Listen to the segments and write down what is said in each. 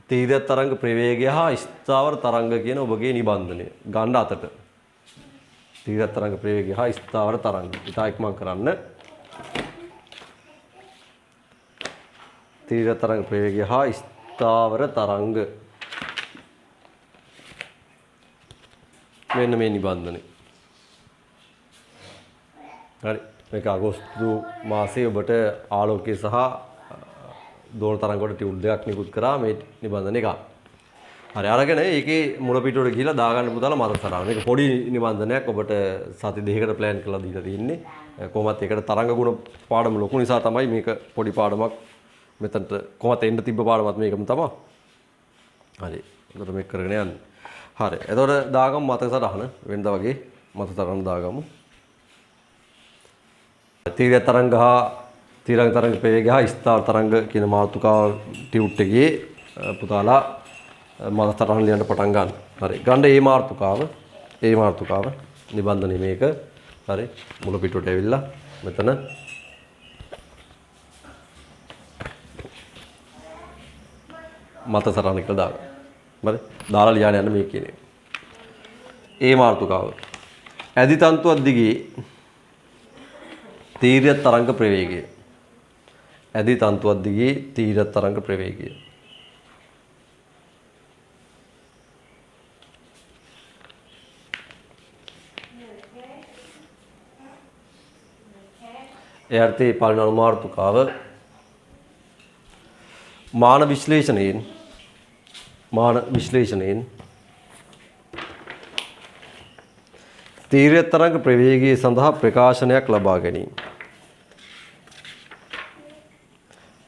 තීව්‍ර තරංග ප්‍රවේගය හා ස්ථාවර තරංග කියන ඔබගේ නිබන්ධනය ගන්න අතට. තීව්‍ර තරංග ප්‍රවේගය හා ස්ථාවර තරංග. ඉතා ඉක්මන් කරන්න. තීව්‍ර තරංග ප්‍රවේගය හා ස්ථාවර තරංග. මෙන්න මේ නිබන්ධනය. හරි. මේක අගෝස්තු මාසයේ ඔබට ආලෝකය සහ දෝන තරංග වලට ටියුන් දෙකක් නිකුත් කරා මේ නිබන්ධන එක. හරි අරගෙන ඒකේ මුල පිටුවට ගිහිලා දාගන්න පුතාලා මතක සටහන. මේක පොඩි නිබන්ධනයක් ඔබට සති දෙකකට ප්ලෑන් කරලා දීලා තියෙන්නේ. කොහොමත් ඒකට තරංග ගුණ පාඩම ලොකු නිසා තමයි මේක පොඩි පාඩමක් මෙතනට කොහොමත් එන්න තිබ්බ පාඩමත් මේකම තමයි. හරි. එතකොට මේක කරගෙන යන්න. හරි. එතකොට දාගමු මතක සටහන වෙනදා වගේ මතක සටහන දාගමු. තීව්‍ර තරංග හා තීරංග තරංග ප්‍රවේගය හා ස්ථාවර තරංග කියන මාතෘකාව ටියුට් එකේ පුතාලා මතක සටහන ලියන්න පටන් ගන්න. හරි. ගන්න මේ මාතෘකාව නිබන්ධනය මේක. හරි. මුල පිටුවට ඇවිල්ලා මෙතන මතක සටහන කියලා දාගන්න. හරි. දාලා ලියන්න යන්න මේ කියන්නේ. ඒ මාතෘකාව. ඇදි තන්තුවක් දිගේ තීව්‍ර තරංග ප්‍රවේගය. ඇදි තන්තුවක් දිගේ තීව්‍ර තරංග ප්‍රවේගය. ඒ අර්ථයේ පළවෙනි අනුමාර්ථකාව මාන විශ්ලේෂණයෙන් තීව්‍ර තරංග ප්‍රවේගය සඳහා ප්‍රකාශනයක් ලබා ගැනීම.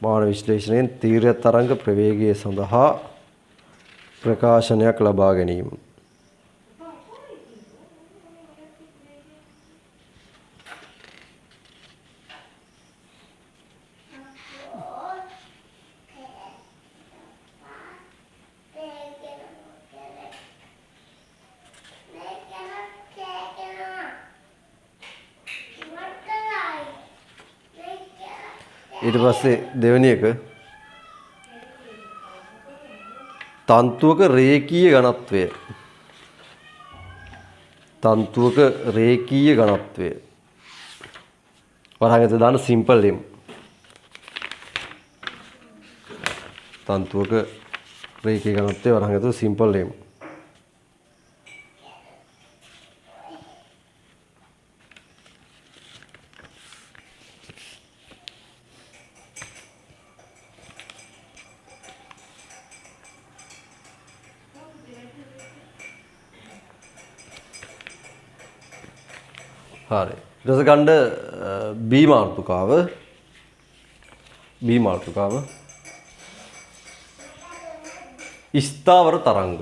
මාන විශ්ලේෂණයෙන් තීව්‍ර තරංග ප්‍රවේගය සඳහා ප්‍රකාශනයක් ලබා ගැනීම. ඊට පස්සේ දෙවෙනි එක තන්තුවක රේඛීය ඝනත්වය. තන්තුවක රේඛීය ඝනත්වය. වරහන් ඇතුළේ දාන සිම්පල් m. තන්තුවක රේඛීය ඝනත්වය වරහන් ඇතුළේ සිම්පල් m. හරි. ඊට පස්සේ ගන්න B මාතෘකාව. ස්ථාවර තරංග.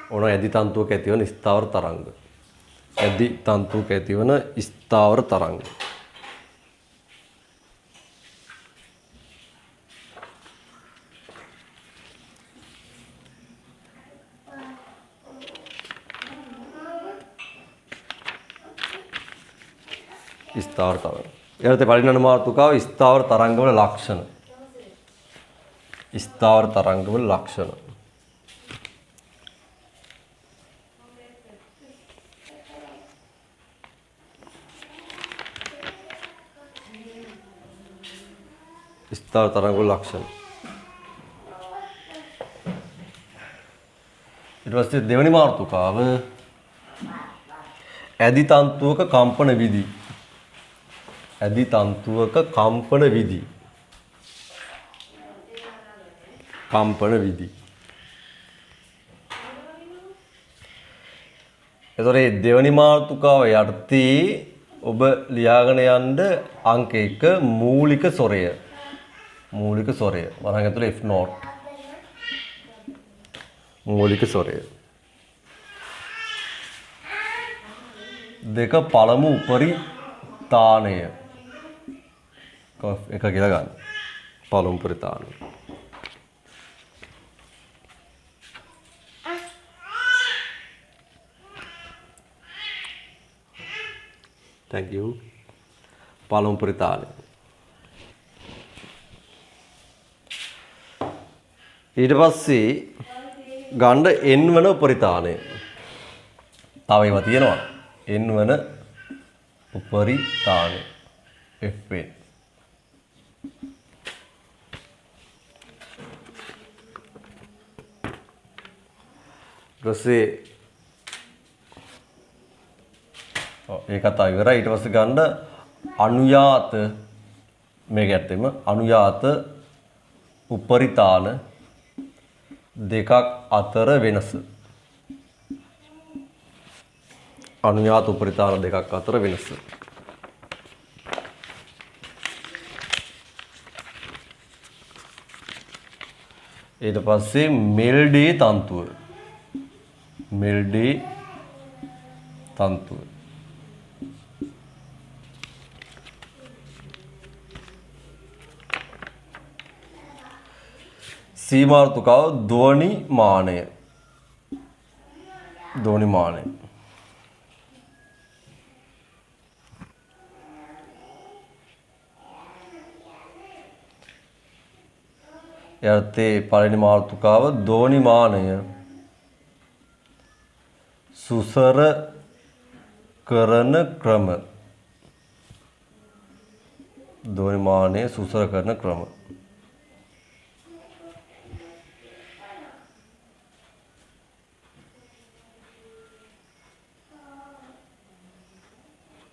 ඕන ඇදි තන්තුවක ඇතිවන ස්ථාවර තරංග. ඇදි තන්තුවක ඇතිවන ස්ථාවර තරංග. ස්ථාවර තරංග. ඊට පළවෙනි අනුමාර්ථකාව ස්ථාවර තරංගවල ලක්ෂණ. ස්ථාවර තරංගවල ලක්ෂණ. ස්ථාවර තරංගවල ලක්ෂණ. ඊට පස්සේ දෙවෙනි මාතෘකාව ඇදි තන්තුවක කම්පන විදි. ඇදි තන්තුවක කම්පන විදි. එතකොට මේ දෙවෙනි මාතෘකාව යටතේ ඔබ ලියාගෙන යන්න අංක 1 මූලික ස්වරය. වරහන් ඇතුලේ F note. මූලික ස්වරය. 2 පළමු උපරි තානය. එක කියලා ගන්න. පළමු උපරි තානය. Thank you. පළමු උපරි තානය. ඊට පස්සේ ගන්න n වන උපරිතාණය. තව ඒවා තියෙනවා. n වන උපරිතාණය Fn. ඊපස්සේ ඒකත් ඉවරයි. ඊට පස්සේ ගන්න අනුයාත මේක ඇත්තෙම අනුයාත උපරිතාන දෙකක් අතර වෙනස. අනුයාත උපරිතාන දෙකක් අතර වෙනස. ඊට පස්සේ මෙල්ඩේ තන්තුව. මෙල්ඩේ තන්තුව. සීමාර්ථකාව ධ්වනි මානය. ධ්වනි මානය. යර්ථේ පළවෙනි මාතෘකාව ධ්වනි මානය සුසර කරන ක්‍රම. ධ්වනි මානය සුසර කරන ක්‍රම.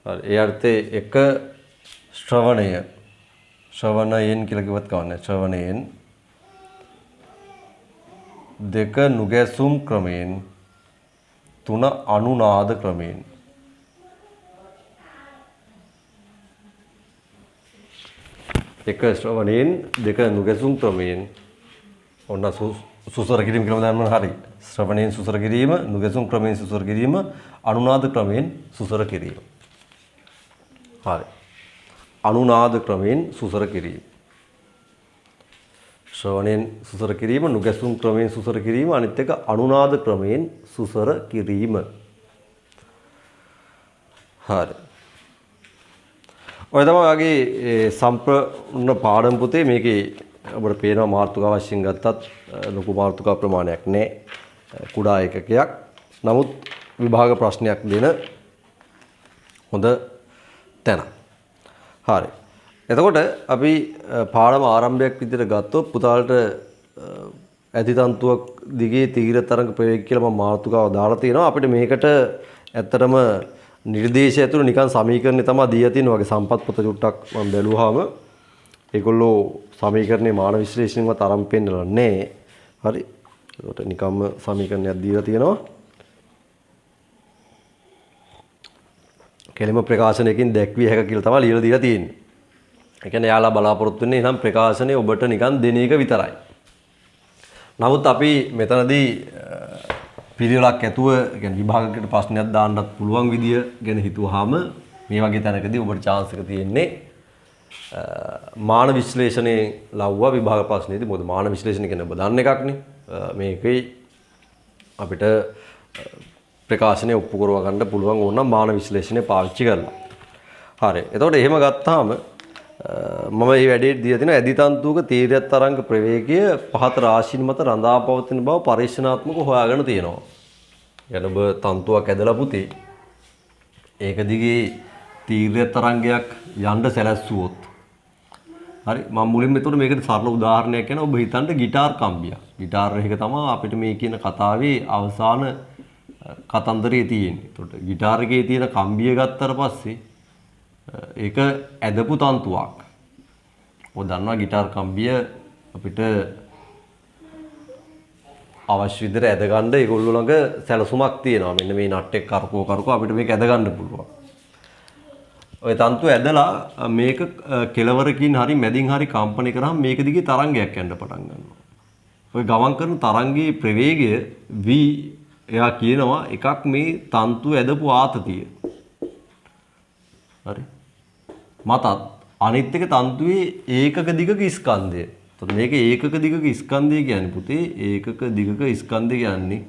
ඒ අර්ථයේ එක ශ්‍රවණය ශ්‍රවණයෙන් කියලා කිව්වත් කවන්නේ ශ්‍රවණයෙන් දෙක නුගැසුම් ක්‍රමයෙන් තුන අනුනාද ක්‍රමයෙන්. එක ශ්‍රවණයෙන් දෙක නුගැසුම් ක්‍රමයෙන් ඔන්න සුසර කිරීම කියලා දැනගන්න හරි. ශ්‍රවණයෙන් සුසර කිරීම, නුගැසුම් ක්‍රමයෙන් සුසර කිරීම, අනුනාද ක්‍රමයෙන් සුසර කිරීම. හරි. අනුනාද ක්‍රමයෙන් සුසර කිරීම. ශ්‍රවණයෙන් සුසර කිරීම, නුගැසුම් ක්‍රමයෙන් සුසර කිරීම, අනිත් එක අනුනාද ක්‍රමයෙන් සුසර කිරීම. හරි. ඔය තමයි වගේ සම්පූර්ණ පාඩම් පුතේ. මේකේ අපිට පේනවා මාතෘකාව වශයෙන් ගත්තත් ලොකු මාතෘකා ප්‍රමාණයක් නැහැ. කුඩා ඒකකයක්. නමුත් විභාග ප්‍රශ්නයක් දෙන හොඳ තැන. හරි. එතකොට අපි පාඩම ආරම්භයක් විදිහට ගත්තොත් පුතාලට ඇතිතන්තුවක් දිගේ තීව්‍ර තරංග ප්‍රවේගය කියලා මම මාතෘකාව දාලා තියෙනවා. අපිට මේකට ඇත්තටම නිර්දේශය ඇතුළේ නිකන් සමීකරණේ තමයි දීලා තියෙන වගේ සම්පත් පොත චුට්ටක් මම බැලුවාම ඒගොල්ලෝ සමීකරණේ මාන විශ්ලේෂණයවත් අරන් පෙන්නලා නැහැ. හරි. ඒකට නිකම්ම සමීකරණයක් දීලා තියෙනවා. කෙලිම ප්‍රකාශනයකින් දැක්විය හැක කියලා තමයි ලියලා දීලා තියෙන්නේ. ඒ කියන්නේ යාලා බලාපොරොත්තු වෙන්නේ නම් ප්‍රකාශනය ඔබට නිකන් දෙන එක විතරයි. නමුත් අපි මෙතනදී පිළිවෙලක් ඇතුව කියන්නේ විභාගයකට ප්‍රශ්නයක් දාන්නත් පුළුවන් විදිය ගැන හිතුවාම මේ වගේ තැනකදී ඔබට chance එක තියෙන්නේ මාන විශ්ලේෂණයේ ලව්වා විභාග ප්‍රශ්නේදී. මොකද මාන විශ්ලේෂණ කියන්නේ ඔබ දන්න එකක්නේ. මේකේ අපිට ප්‍රකාශනය ඔප්පු කරව ගන්න පුළුවන් ඕන මාන විශ්ලේෂණය පාවිච්චි කරලා. හරි. එතකොට එහෙම ගත්තාම මම මේ වැඩේ දීලා තිනවා ඇදිතන්තුක තීව්‍ර තරංග ප්‍රවේගය පහත රාශීන් මත රඳා පවතින බව පරීක්ෂණාත්මකව හොයාගෙන තියෙනවා. يعني ඔබ තන්තුවක් ඇදලා පුතේ ඒක දිගේ තීව්‍ර තරංගයක් යන්න සැලැස්සුවොත්. හරි. මම මුලින්ම එතකොට මේකට සරල උදාහරණයක් කියනවා. ඔබ හිතන්න ගිටාර් කම්බියක්. ගිටාර් එක තමයි අපිට මේ කියන කතාවේ අවසාන කතන්දරේ තියෙන්නේ. එතකොට গিitar එකේ තියෙන කම්බිය ගත්තට පස්සේ ඒක ඇදපු තන්තුවක්. ඔය දන්නවා গিitar කම්බිය අපිට අවශ්‍ය විදිහට ඇද ගන්න ඒගොල්ලෝ ළඟ සැලසුමක් තියෙනවා. මෙන්න මේ නට් එක කරකෝ අපිට මේක ඇද ගන්න පුළුවන්. ඔය තන්තුව ඇදලා මේක කෙලවරකින් හරි මැදින් හරි කම්පණය කරාම මේක දිගේ තරංගයක් යන්න පටන් ගන්නවා. ඔය ගමන් කරන තරංගයේ ප්‍රවේගය v එයා කියනවා එකක් මේ තන්තු ඇදපු ආතතිය. හරි. මතත් අනිත් එක තන්තුවේ ඒකක දිගක ස්කන්ධය. එතකොට මේක ඒකක දිගක ස්කන්ධය කියන්නේ පුතේ ඒකක දිගක ස්කන්ධය කියන්නේ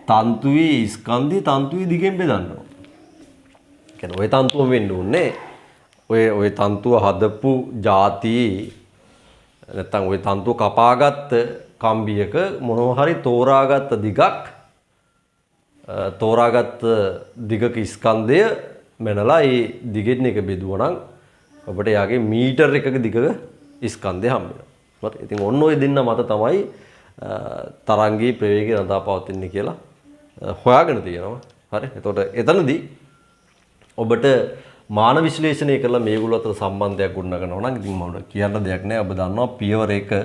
තන්තුවේ ස්කන්ධය තන්තුවේ දිගෙන් බෙදන්නවා. කියන්නේ ওই තන්තුව වෙන්න ඕනේ. ඔය තන්තුව හදපු જાතියේ නැත්තම් ওই තන්තුව කපාගත්ත කම්බියක මොනවා හරි තෝරාගත්ත දිගක් තෝරාගත්ත දිගක ස්කන්ධය මැනලා ඒ දිගෙන් එක බෙදුවා නම් ඔබට යාගේ මීටර් එකක දිගක ස්කන්ධය හම්බ වෙනවා. හරි. ඉතින් ඔන්න ඔය දෙන්න මත තමයි තරංගී ප්‍රවේගය රඳා පවතින්නේ කියලා හොයාගෙන තියෙනවා. හරි. එතකොට එතනදී ඔබට මාන විශ්ලේෂණය කරලා මේගොල්ලෝ අතර සම්බන්ධයක් ගොඩනගනවා නම් ඉතින් මම කියන්න දෙයක් නැහැ. ඔබ දන්නවා පියවර 1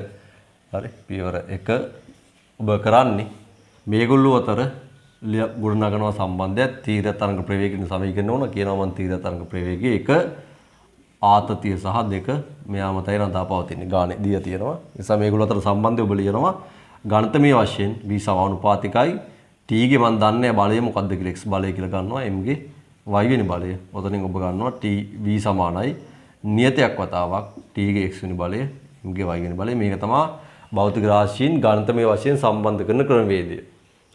හරි පියවර 1 ඔබ කරන්නේ මේගොල්ලෝ අතර ගොඩනගනවා සම්බන්ධයක් තීව්‍ර තරංග ප්‍රවේගයෙන් සමීකරණ ඕන කියනවා. මම තීව්‍ර තරංග ප්‍රවේගය 1 ආතතිය සහ 2 මෙයාම තමයි රඳා පවතින්නේ ගානේ දීලා තියෙනවා. ඒ නිසා මේගොල්ලෝ අතර සම්බන්ධය ඔබ ලියනවා ගණිතමය වශයෙන් v සමානුපාතිකයි t ගේ මම දන්නේ බලය මොකක්ද කියලා x බලය කියලා ගන්නවා m ගේ y වෙනි බලය. ඔතනින් ඔබ ගන්නවා t v සමානයි නියතයක් වතාවක් t ගේ x වෙනි බලය m ගේ y වෙනි බලය. මේක තමයි භෞතික රාශීන් ගණිතමය වශයෙන් සම්බන්ධ කරන ක්‍රමවේදය.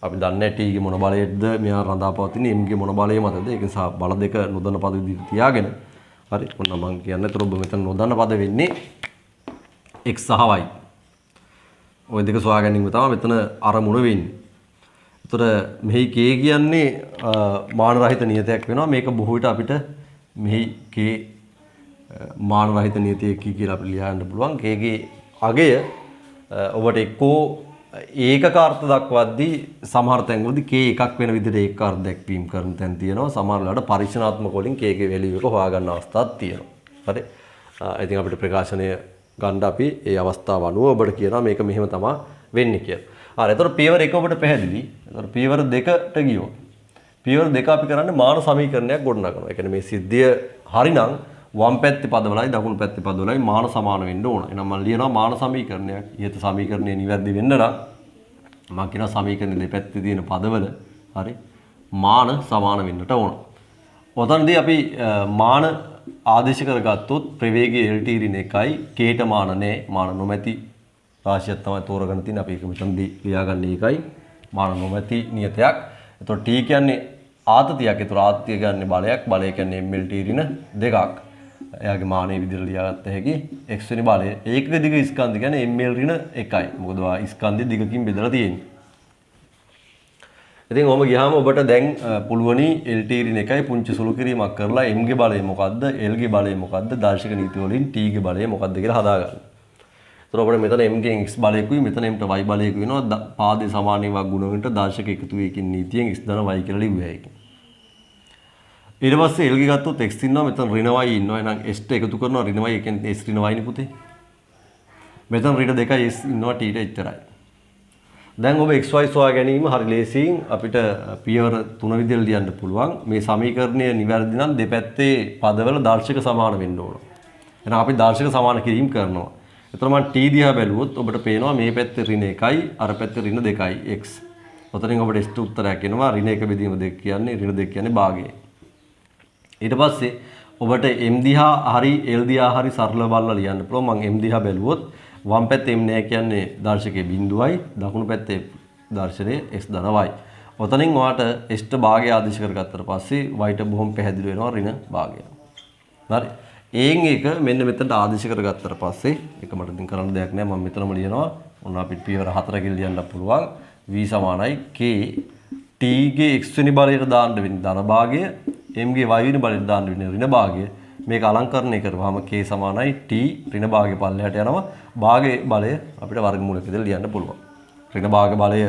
අපි දන්නේ t ගේ මොන බලයේද මෙයා රඳා පවතින්නේ m ගේ මොන බලය මතද. ඒක නිසා බල දෙක නොදන්න පද විදිහට තියාගෙන හරි ඔන්න මම කියන්නේ. ඒතර ඔබ මෙතන නොදන්න පද වෙන්නේ x සහ y. ওই දෙක සොයා ගැනීම තමයි මෙතන අරමුණ වෙන්නේ. ඒතර මෙහි k කියන්නේ මාන රහිත නියතයක් වෙනවා. මේක බොහෝ විට අපිට මෙහි k මාන රහිත නියතය කියලා අපිට ලියන්න පුළුවන්. k ගේ අගය ඔබට එක්කෝ ඒකක අර්ථ දක්වද්දී සමහර තැන්වලදී k එකක් වෙන විදිහට ඒකක අර්ථ දැක්වීම කරන තැන් තියෙනවා. සමහර වෙලාවට පරීක්ෂණාත්මක වලින් k ගේ වැලියු එක හොයාගන්න අවස්ථාවක් තියෙනවා. හරි. ඉතින් අපිට ප්‍රකාශනය ගන්න අපි ඒ අවස්ථාව අනුව ඔබට කියනවා මේක මෙහෙම තමයි වෙන්නේ කියලා. හරි. එතකොට පියවර 1 ඔබට පැහැදිලි. එතකොට පියවර 2ට ගියොත් පියවර 2 අපි කරන්නේ මාන සමීකරණයක් ගොඩනගනවා. ඒ කියන්නේ මේ සිද්ධිය හරිනම් වම් පැත්තේ පදවලයි දකුණු පැත්තේ පදවලයි මාන සමාන වෙන්න ඕන. එහෙනම් මම ලියනවා මාන සමීකරණයක්. ඊට සමීකරණය නිවැරදි වෙන්න නම් මම කියනවා සමීකරණේ දෙපැත්තේ තියෙන පදවල හරි මාන සමාන වෙන්නට ඕන. ඔතනදී අපි මාන ආදේශ කරගත්තොත් ප්‍රවේගය lt ඍණ 1යි kට මාන නැහැ. මාන නොමැති රාශියක් තමයි තෝරගන්න තියෙන්නේ. අපි ඒක මෙතනදී ලියාගන්නේ ඒකයි. මාන නොමැති නියතයක්. එතකොට t කියන්නේ ආතතියක්. ඒතර ආතතිය කියන්නේ බලයක්. බලය කියන්නේ mlt ඍණ 2ක්. එයාගේ මානෙ විදිහට ලියාගත්ත හැකි x වෙනි බලය. ඒකක දිග ස්කන්ධ කියන්නේ ml ඍණ 1යි. මොකද ඔයා ස්කන්ධය දිගකින් බෙදලා තියෙන්නේ. ඉතින් ඔහම ගියාම ඔබට දැන් පුළුවනි lt ඍණ 1යි පුංචි සුළු කිරීමක් කරලා m ගේ බලය මොකද්ද l ගේ බලය මොකද්ද දාර්ශනික නීති වලින් t ගේ බලය මොකද්ද කියලා හදාගන්න. එතකොට අපිට මෙතන m ගෙන් x බලයකුයි මෙතන m ට y බලයකුයි වෙනවා. පාදේ සමාන ඒවා ගුණ වලට දාර්ශනික එකතු වේකින් නීතියෙන් x ධන y කියලා ලිව්ව හැකියි. ඊට පස්සේ l ගේ ගත්තොත් x ඉන්නවා මෙතන ඍණ y ඉන්නවා. එහෙනම් s ට එකතු කරනවා ඍණ y. ඒ කියන්නේ s ඍණ y නේ පුතේ. මෙතන ඍණ 2යි s ඉන්නවා t ට එච්චරයි. දැන් ඔබ xy සොයා ගැනීම හරි ලේසියෙන් අපිට පියවර 3 විදිහට ලියන්න පුළුවන්. මේ සමීකරණය නිවැරදි නම් දෙපැත්තේ පදවල දාර්ශනික සමාන වෙන්න ඕන. එහෙනම් අපි දාර්ශනික සමාන කිරීම කරනවා. එතකොට මම t දිහා බැලුවොත් ඔබට පේනවා මේ පැත්තේ ඍණ 1යි අර පැත්තේ ඍණ 2යි x. ඔතනින් ඔබට s ට උත්තරයක් එනවා. ඍණ 1 බෙදීම 2 කියන්නේ ඍණ 2 කියන්නේ භාගය. ඊට පස්සේ ඔබට m දිහා හරි l දිහා හරි සරලව බලලා ලියන්න පුළුවන්. මම m දිහා බැලුවොත් වම් පැත්තේ m නෑ කියන්නේ දර්ශකයේ බිඳුවයි දකුණු පැත්තේ දර්ශනයේ x ධන y. ඔතනින් ඔයාට x ට භාගය ආදේශ කරගත්තට පස්සේ y ට බොහොම පැහැදිලි වෙනවා ඍණ භාගය. හරි. ඒන් එක මෙන්න මෙතනට ආදේශ කරගත්තට පස්සේ ඒක මට ඉතින් කරන්න දෙයක් නෑ. මම මෙතනම ලියනවා. ඔන්න අපිට පියවර 4කින් ලියන්න පුළුවන්. v සමානයි k t ගේ x වෙනි බලයට දාන්න වෙන්නේ ධන භාගය m ගේ y වෙනි බලයට දාන්න වෙන්නේ ඍණ භාගය. මේක අලංකරණය කරවහම k සමානයි t ඍණ භාගය පල්ලෙහාට යනවා. භාගයේ බලය අපිට වර්ගමූලක විදිහට ලියන්න පුළුවන්. ඍණ භාග බලය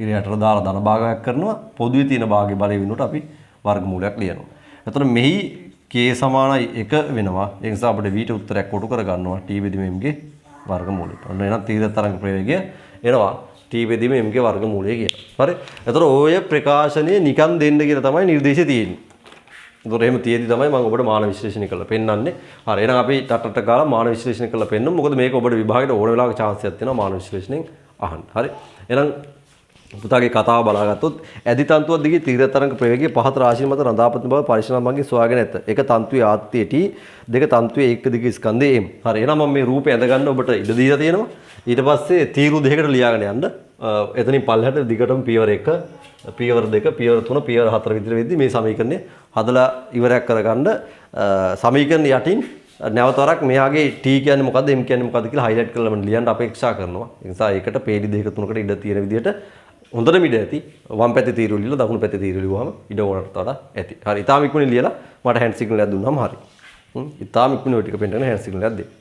ඉරයටට දාලා ධන භාගයක් කරනවා. පොදුවේ තියෙන භාගයේ බලය වෙනුවට අපි වර්ගමූලයක් ලියනවා. එතකොට මෙහි k සමානයි 1 වෙනවා. ඒ නිසා අපිට v ට උත්තරයක් කොටු කරගන්නවා t බෙදීම m ගේ වර්ගමූලය. ඔන්න එහෙනම් තීව්‍ර තරංග ප්‍රවේගය එනවා t බෙදීම m ගේ වර්ගමූලය කියලා. හරි. එතකොට ඔය ප්‍රකාශනය නිකන් දෙන්න කියලා තමයි නිර්දේශය තියෙන්නේ. ඒතොර එහෙම තියෙදි තමයි මම ඔබට මාන විශ්ලේෂණය කරලා පෙන්නන්නේ. හරි. එහෙනම් අපි ටටට ගාලා මාන විශ්ලේෂණය කරලා පෙන්නමු. මොකද මේක ඔබට විභාගයට ඕන වෙලාවක chance එකක් තියෙනවා මාන විශ්ලේෂණයෙන් අහන්න. හරි. එහෙනම් පුතාගේ කතාව බලාගත්තොත් ඇදි තන්තුවක් දිගේ තීව්‍ර තරංග ප්‍රවේගයේ පහත රාශිය මත රඳාපවතින බව පරිශනාත්මකව සොයාගෙන ඇත. එක තන්තුවේ ආත්තිය t, දෙක තන්තුවේ ඒක දිගේ ස්කන්ධය m. හරි. එහෙනම් මම මේ රූපය ඇඳ ගන්න ඔබට ඉඩ දීලා තියෙනවා. ඊට පස්සේ තීරු දෙකකට ලියාගෙන යන්න. එතනින් පල්ලෙහාට දිගටම පියවර 1, පියවර 2, පියවර 3, පියවර 4 විදිහට වෙද්දි මේ සමීකරණය හදලා ඉවරයක් කරගන්න. සමීකරණ යටින් නැවත වරක් මෙයාගේ T කියන්නේ මොකද්ද M කියන්නේ මොකද්ද කියලා highlight කරලා මම ලියන්න අපේක්ෂා කරනවා. ඒ නිසා ඒකට පේලි දෙක තුනකට ඉඩ තියෙන විදිහට හොඳටම ඉඩ ඇති. වම් පැත්තේ තීරු ලියලා දකුණු පැත්තේ තීරු ලියුවාම ඉඩ ඕනකට වඩා ඇති. හරි. ඊටාම ඉක්මනින් ලියලා මට hand signal එකක් දුන්නාම හරි. ඊටාම ඉක්මනින් ඔය ටික පෙන්නන hand signal එකක් දෙන්න.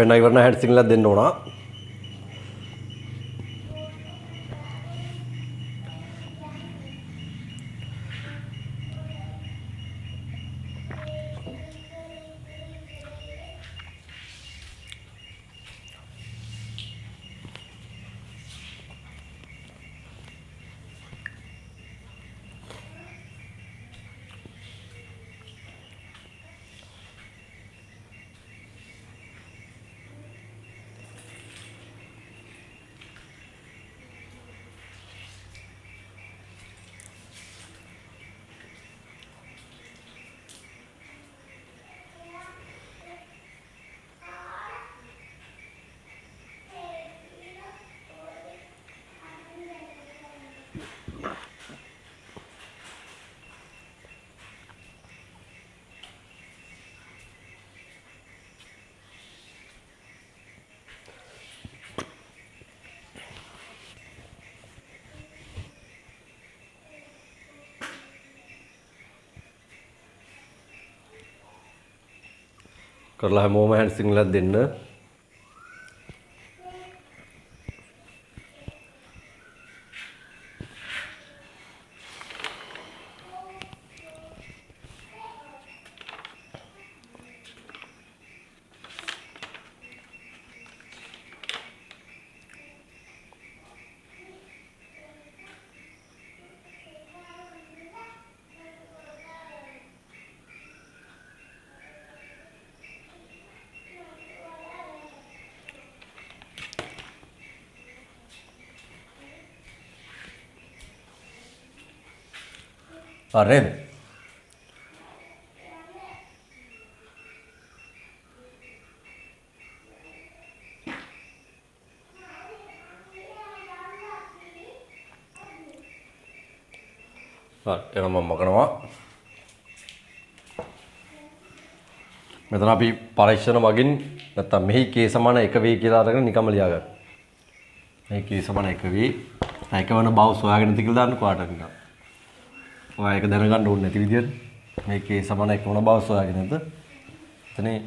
පෙන්න ඉවරන hand signal එකක් දෙන්න ඕන. කරලා හැමෝම hand signal එකක් දෙන්න. හරි නේද? හරි එහෙනම් මම මකනවා. මෙතන අපි පරීක්ෂණ මගින් නැත්තම් මෙහි k සමාන 1 වේ කියලා අරගෙන නිකම්ම ලියාගන්න. මෙහි k සමාන 1 වේ. ඒක වෙන බව සොයාගෙන ඉති කියලා දාන්න කොහාට නිකන්. ඔයා ඒක දැනගන්න ඕනේ නැති විදියට මේ k සමාන 1 වුණ බව සොයාගෙන ඉත. එතනේ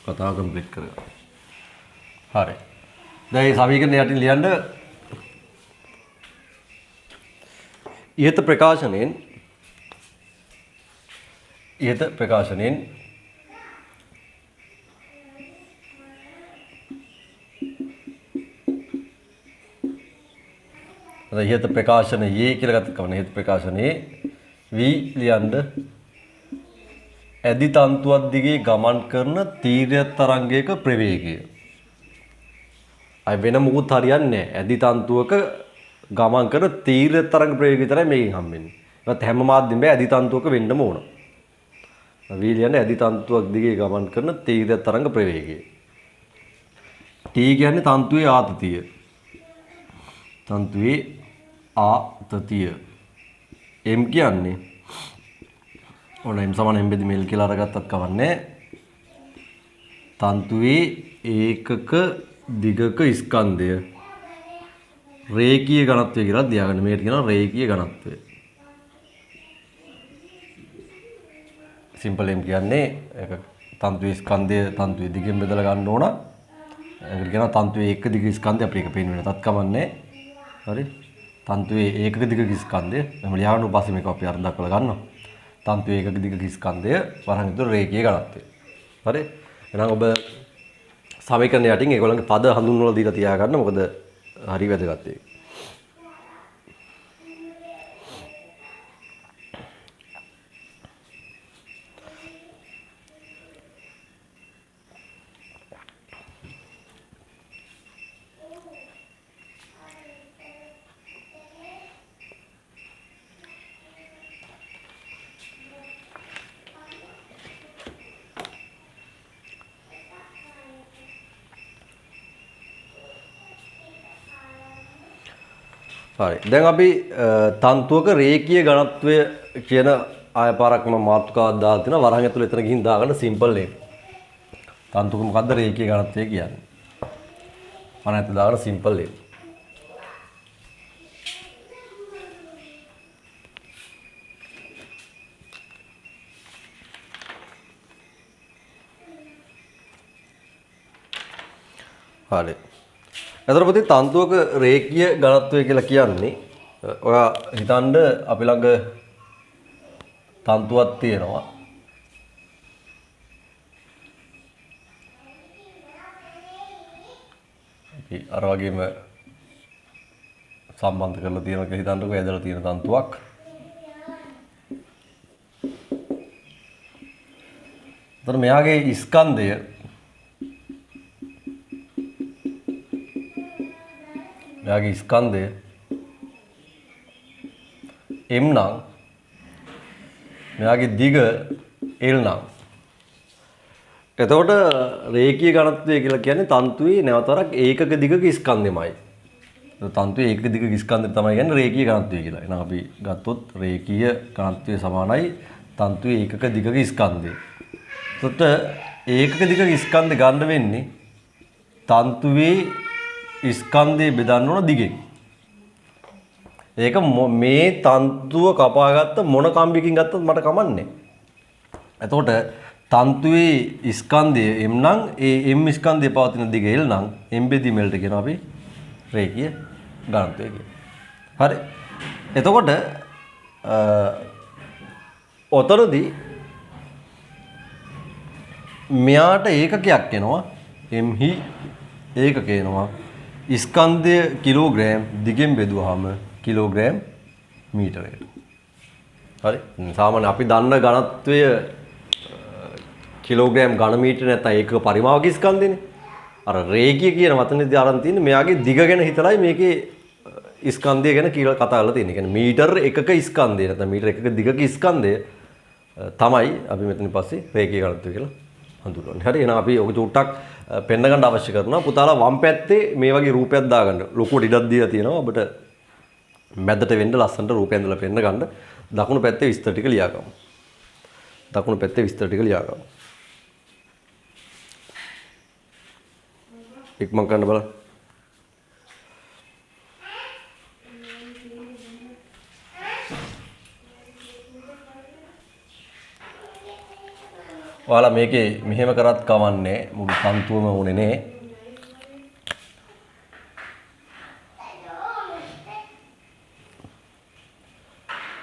කතාව කම්ප්ලීට් කරගන්න. හරි. දැන් මේ සමීකරණ යටින් ලියන්න ඉහත ප්‍රකාශනයෙන් ඉහත ප්‍රකාශනයේ කියලා ගත්ත කවන ඉහත ප්‍රකාශනයේ v ලියන්න ඇදි තන්තුවක් දිගේ ගමන් කරන තීර්ය තරංගයක ප්‍රවේගය. අය වෙන මොකුත් හරියන්නේ නැහැ. ඇදි තන්තුවක ගමන් කරන තීර්ය තරංග ප්‍රවේගය විතරයි මේකෙන් හම්බෙන්නේ. ඒත් හැම මාධ්‍යෙම බෑ ඇදි තන්තුවක වෙන්නම ඕන. v ලියන්නේ ඇදි තන්තුවක් දිගේ ගමන් කරන තීර්ය තරංග ප්‍රවේගය. t කියන්නේ තන්තුවේ ආතතිය. තන්තුවේ ආතතිය. m කියන්නේ ඕන m සමාන m බෙදි මෙල් කියලා අරගත්තත් කවන්නේ. තන්තුවේ ඒකක දිගක ස්කන්ධය රේඛීය ඝනත්වය කියලා තියාගන්න. මේකට කියනවා රේඛීය ඝනත්වය. සිම්පල් m කියන්නේ ඒක තන්තුවේ ස්කන්ධය තන්තුවේ දිගෙන් බෙදලා ගන්න ඕන. ඒකට කියනවා තන්තුවේ ඒකක දිග ස්කන්ධය අපිට ඒක පේන්නේ නැතත් කමන්නේ. හරි. තන්තුවේ ඒකක දිග ස්කන්ධය එහෙම ලියවන්න පස්සේ මේක අපි අරන් දක්වලා ගන්නවා. තන්තුවේ ඒකක දිග ස්කන්ධය වරහන් විතර රේඛීය ඝනත්වය. හරි. එහෙනම් ඔබ සමීකරණ යටින් ඒගොල්ලන්ගේ පද හඳුන්වලා දීලා තියාගන්න. මොකද හරි වැදගත් ඒක. හරි. දැන් අපි තන්තුවක රේඛීය ඝනත්වය කියන ආය පාරක් මම මාතෘකාවක් දාලා තිනවා. වරහන් ඇතුළේ එතන ගිහින් දාගන්න සිම්පල් එක. තන්තුවක මොකද්ද රේඛීය ඝනත්වය කියන්නේ? වරහන් ඇතුළේ දාගන්න සිම්පල් එක. හරි. එතකොට තන්තුවක රේඛීය ඝනත්වය කියලා කියන්නේ ඔයා හිතන්න අපි ළඟ තන්තුවක් තියෙනවා. අපි අර වගේම සම්බන්ධ කරලා තියෙනවා කියලා හිතන්නකෝ ඇදලා තියෙන තන්තුවක්. එතකොට මෙයාගේ ස්කන්ධය මෙයාගේ ස්කන්ධය m නම් මෙයාගේ දිග l නම් එතකොට රේඛීය ඝනත්වය කියලා කියන්නේ තන්තුවේ නැවතරක් ඒකක දිගක ස්කන්ධෙමයි. තන්තුවේ ඒකක දිගක ස්කන්ධය තමයි කියන්නේ රේඛීය ඝනත්වය කියලා. එහෙනම් අපි ගත්තොත් රේඛීය ඝනත්වය සමානයි තන්තුවේ ඒකක දිගක ස්කන්ධය. එතකොට ඒකක දිගක ස්කන්ධය ගන්න වෙන්නේ තන්තුවේ ස්කන්ධය බෙදන්න ඕන දිගෙන්. ඒක මේ තන්තුව කපාගත්ත මොන කම්බියකින් ගත්තත් මට කමන්නේ. එතකොට තන්තුවේ ස්කන්ධය m නම් ඒ m ස්කන්ධය පවතින දිග l නම් m බෙදි මෙල්ට කියනවා අපි රේඛීය ඝනත්වය කියලා. හරි. එතකොට ඔතනදී මෙයාට ඒකකයක් එනවා m හි ඒකක එනවා ස්කන්ධය කිලෝග්‍රෑම් දිගෙන් බෙදුවාම කිලෝග්‍රෑම් මීටරයකට. හරි. සාමාන්‍ය අපි දන්න ඝනත්වය කිලෝග්‍රෑම් ඝන මීටර නැත්නම් ඒක පරිමාවක ස්කන්ධෙනේ. අර රේඛීය කියන වචනේදී අරන් තියෙන්නේ මෙයාගේ දිග ගැන හිතලයි මේකේ ස්කන්ධය ගැන කියලා කතා කරලා තියෙන්නේ. කියන්නේ මීටර එකක ස්කන්ධය නැත්නම් මීටර එකක දිගක ස්කන්ධය තමයි අපි මෙතන පස්සේ රේඛීය ඝනත්වය කියලා හඳුන්වන්නේ. හරි. එහෙනම් අපි ඔක චුට්ටක් පෙන්න ගන්න අවශ්‍ය කරනවා. පුතාලා වම් පැත්තේ මේ වගේ රූපයක් දාගන්න. ලොකුවට ඉඩක් දීලා තියෙනවා. ඔබට මැදට වෙන්න ලස්සනට රූපය ඇඳලා පෙන්න ගන්න. දකුණු පැත්තේ විස්තර ටික ලියාගමු. දකුණු පැත්තේ විස්තර ටික ලියාගමු. ඉක්මන් කරන්න බලන්න. ඔයාලා මේකේ මෙහෙම කරත් කවන්නේ මුළු තන්තුවම උනේ නේ.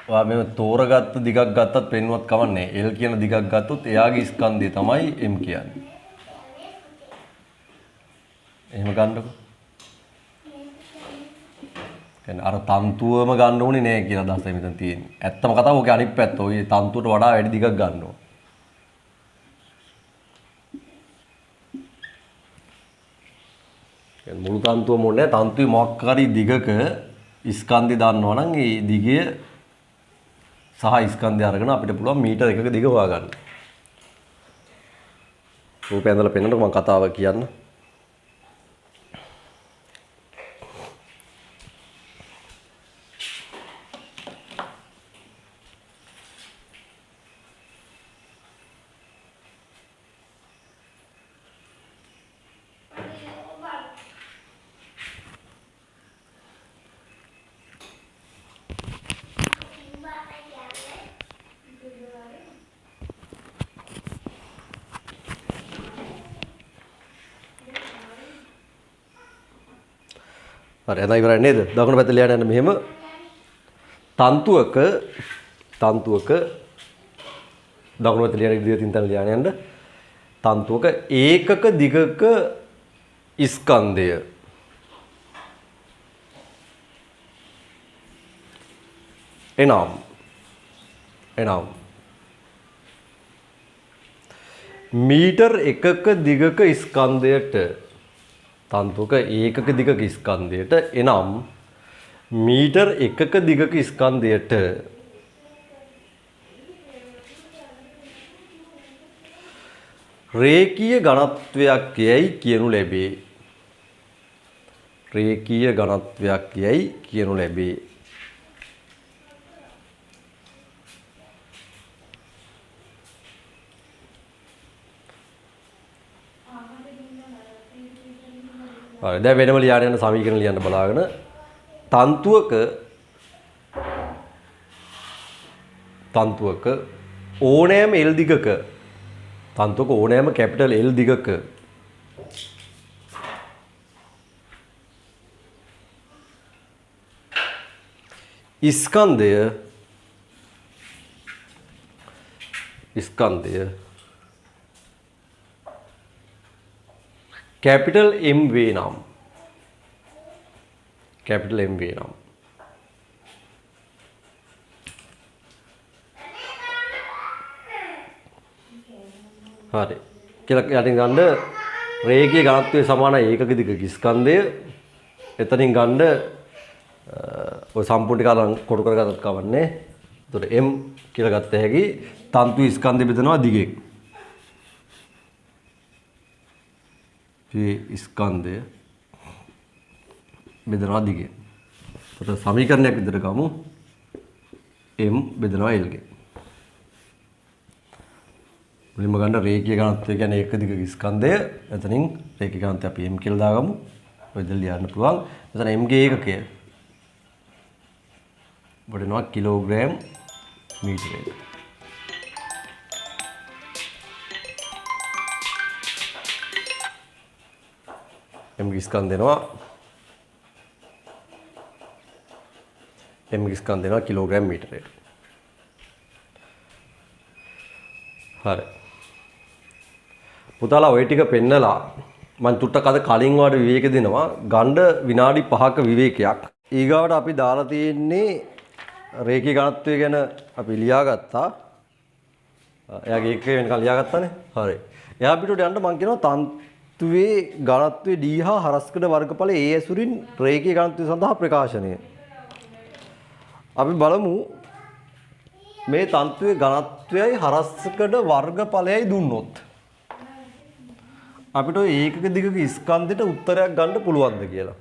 ඔයා මේ තෝරගත්ත දිගක් ගත්තත් පෙන්නුවත් කවන්නේ. L කියන දිගක් ගත්තොත් එයාගේ ස්කන්ධය තමයි M කියන්නේ. එහෙම ගන්නකො. කියන්නේ අර තන්තුවම ගන්න ඕනේ නෑ කියලා අදහසයි මෙතන තියෙන්නේ. ඇත්තම කතාව ඔකේ අනිත් පැත්ත. ඔය තන්තුවට වඩා වැඩි දිගක් ගන්න ඕන. කියන්නේ මුළු තන්තුවම ඕනේ නෑ. තන්තුවේ මොකක් හරි දිගක ස්කන්ධය දාන්නවා නම් ඒ දිගය සහ ස්කන්ධය අරගෙන අපිට පුළුවන් මීටර එකක දිග හොයාගන්න. රූපය ඇඳලා පෙන්නන්නකො මම කතාව කියන්න. හරි එතන ඉවරයි නේද? දකුණු පැත්තේ ලියන්න යන්න මෙහෙම තන්තුවක දකුණු පැත්තේ ලියන විදිහට තින් තැන ලියන්න යන්න තන්තුවක ඒකක දිගක ස්කන්ධය එනම් මීටර් එකක දිගක ස්කන්ධයට තන්තුවක ඒකක දිගක ස්කන්ධයට එනම් මීටර් එකක දිගක ස්කන්ධයට රේඛීය ඝනත්වයක් යයි කියනු ලැබේ. රේඛීය ඝනත්වයක් යයි කියනු ලැබේ. හරි දැන් වෙනම ලියන්න යන සමීකරණ ලියන්න බලාගෙන තන්තුවක ඕනෑම L දිගක තන්තුවක ඕනෑම කැපිටල් L දිගක ස්කන්ධය कैपिटल M वे नाम හරි කියලා යටින් ගන්න රේඛීය ඝනත්වයේ සමාන ඒකක දිගක ස්කන්ධය එතනින් ගන්න ඔය සම්පූර්ණ ටික අරන් කොටු කරගත්තත් කවන්නේ. එතකොට M කියලා ගත්ත හැකි තන්තු ස්කන්ධය බෙදනවා දිගෙන්. ස්කන්ධය බෙදනවා දිගෙන්. එතකොට සමීකරණයක් විදිහට ගමු M බෙදනවා L ගෙන්. මුලින්ම ගන්න රේඛීය ඝනත්වය කියන්නේ එක දිගක ස්කන්ධය. එතනින් රේඛීය ඝනත්වය අපි M කියලා දාගමු. ඔය විදිහට ලියන්න පුළුවන්. එතන M ගේ ඒකකය වඩනවා කිලෝග්‍රෑම් මීටරයක. M ගේ ස්කන්ධ දෙනවා කිලෝග්‍රෑම් මීටරයට. හරි. පුතාලා ওই ටික පෙන්නලා මම තුට්ටක් අද කලින් වාට විවේක දෙනවා. ගණ්ඩ විනාඩි 5ක විවේකයක්. ඊගාවට අපි දාලා තියෙන්නේ රේඛීය ඝනත්වය ගැන අපි ලියාගත්තා. එයාගේ ඒකේ වෙනකන් ලියාගත්තානේ. හරි. එයා පිටුට යන්න මම කියනවා තන්තුවේ ඝනත්වයේ D හා හරස්කඩ වර්ගඵල A ඇසුරින් රේඛීය ඝනත්වය සඳහා ප්‍රකාශනය. අපි බලමු මේ තන්තුවේ ඝනත්වයයි හරස්කඩ වර්ගඵලයයි දුන්නොත් අපිට ඔය ඒකක දිගක ස්කන්ධයට උත්තරයක් ගන්න පුළුවන්ද කියලා.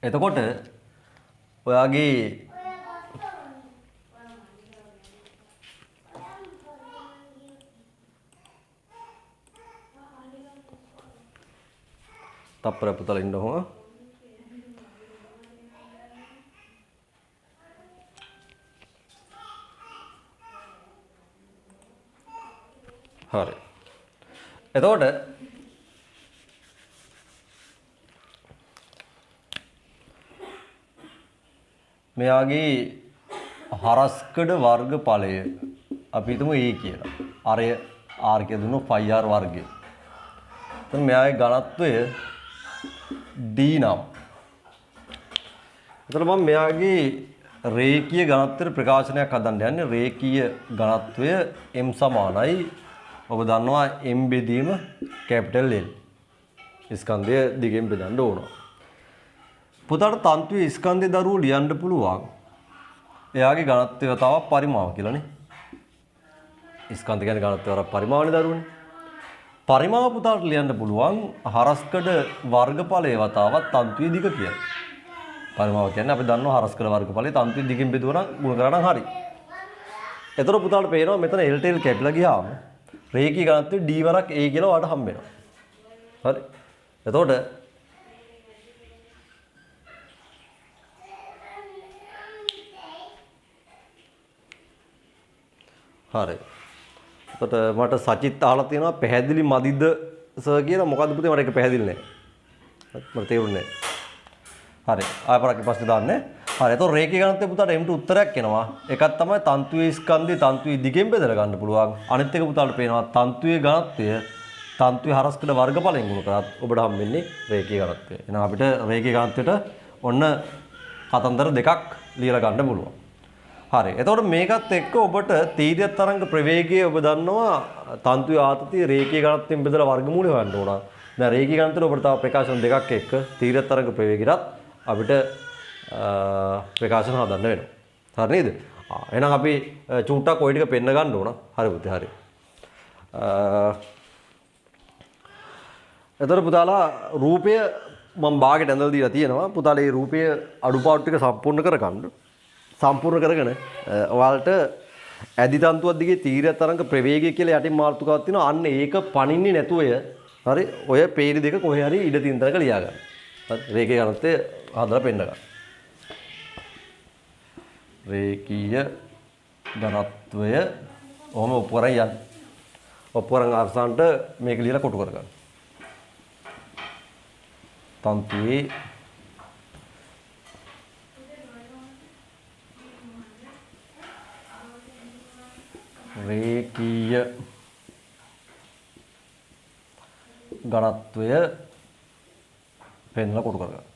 එතකොට ඔයාගේ තප්පර පුතලා ඉන්න ඕන. හරි. එතකොට මෙයාගේ හරස්කඩ වර්ගඵලය අපි හිතමු A කියලා. R R කියලා දුන්නොත් 5R වර්ගය. එතන මෙයාගේ ඝනත්වය D නම්. එතකොට මම මෙයාගේ රේඛීය ඝනත්වයේ ප්‍රකාශනයක් හදන්න යන්නේ. රේඛීය ඝනත්වය m සමානයි ඔබ දන්නවා m බෙදීම කැපිටල් L. ස්කන්ධය දිගෙන් බෙදන්න ඕන. පුතාට තන්තුවේ ස්කන්ධය දරුවෝ ලියන්න පුළුවන්. එයාගේ ඝනත්වය තව පරිමාව කියලානේ. ස්කන්ධ කියන්නේ ඝනත්වය වර පරිමාවනේ දරුවනේ. පරිමාව පුතාට ලියන්න පුළුවන් හරස්කඩ වර්ගඵලයේ වතාවත් තන්තුවේ දිග කියලා. පරිමාව කියන්නේ අපි දන්නවා හරස්කඩ වර්ගඵලයේ තන්තුවේ දිගින් බෙදුවා නම් ගුණ කරා නම් හරි. එතකොට පුතාට පේනවා මෙතන L ටෙල් කැපිලා ගියාම රේඛීය ඝනත්වය D වරක් A කියලා ඔයාලට හම්බ වෙනවා. හරි. එතකොට හරි. එතකොට මට සචිත් අහලා තියෙනවා පැහැදිලි මදිද සර් කියලා. මොකද්ද පුතේ මට ඒක පැහැදිලි නැහැ. මට තේරුන්නේ නැහැ. හරි. ආයෙ පරක් ප්‍රශ්නේ දාන්නේ. හරි. එතකොට රේඛීය ඝනත්වය පුතාට එම්ට උත්තරයක් එනවා. එකක් තමයි තන්තුවේ ස්කන්ධය තන්තුවේ දිගෙන් බෙදලා ගන්න පුළුවන්. අනිත් එක පුතාට පේනවා තන්තුවේ ඝනත්වය තන්තුවේ හරස්කඩ වර්ගඵලයෙන් ගුණ කරත් ඔබට හම්බෙන්නේ රේඛීය ඝනත්වය. එහෙනම් අපිට රේඛීය ඝනත්වයට ඔන්න කතන්දර දෙකක් ලියලා ගන්න පුළුවන්. හරි. එතකොට මේකත් එක්ක ඔබට තීර්ය තරංග ප්‍රවේගය ඔබ දන්නවා තන්තුවේ ආතතිය රේඛීය ඝනත්වයෙන් බෙදලා වර්ගමූලය හොයන්න ඕන. දැන් රේඛීය ඝනත්වයට ඔබට තව ප්‍රකාශන දෙකක් එක්ක තීර්ය තරංග ප්‍රවේගයටත් අපිට ප්‍රකාශන හදන්න වෙනවා. හරි නේද? එහෙනම් අපි චූට්ටක් ওই ටික පෙන්න ගන්න ඕන. හරි පුතේ හරි. එතකොට පුතාලා රූපය මම භාගයට ඇඳලා දීලා තියෙනවා. පුතාලා මේ රූපය අඩුපාඩු ටික සම්පූර්ණ කරගන්න. සම්පූර්ණ කරගෙන ඔයාලට ඇදි තන්තුවක් දිගේ තීර්ය තරංග ප්‍රවේගය කියලා යටින් මාතෘකාවක් තියෙනවා. අන්න ඒක පණින්නේ නැතුවය. හරි. ඔය peeri දෙක කොහේ හරි ඉඩ තියෙන තැනක ලියා ගන්න. හරි. රේඛීය ඝනත්වය හදලා පෙන්න ගන්න. රේඛීය ඝනත්වය ඔහොම උපරන් යන්න. උපරන් අර්සන්ට මේක ලියලා කොටු කරගන්න. තන්තුවේ රේඛීය ඝනත්වය පෙන්වලා කොටු කරගන්න.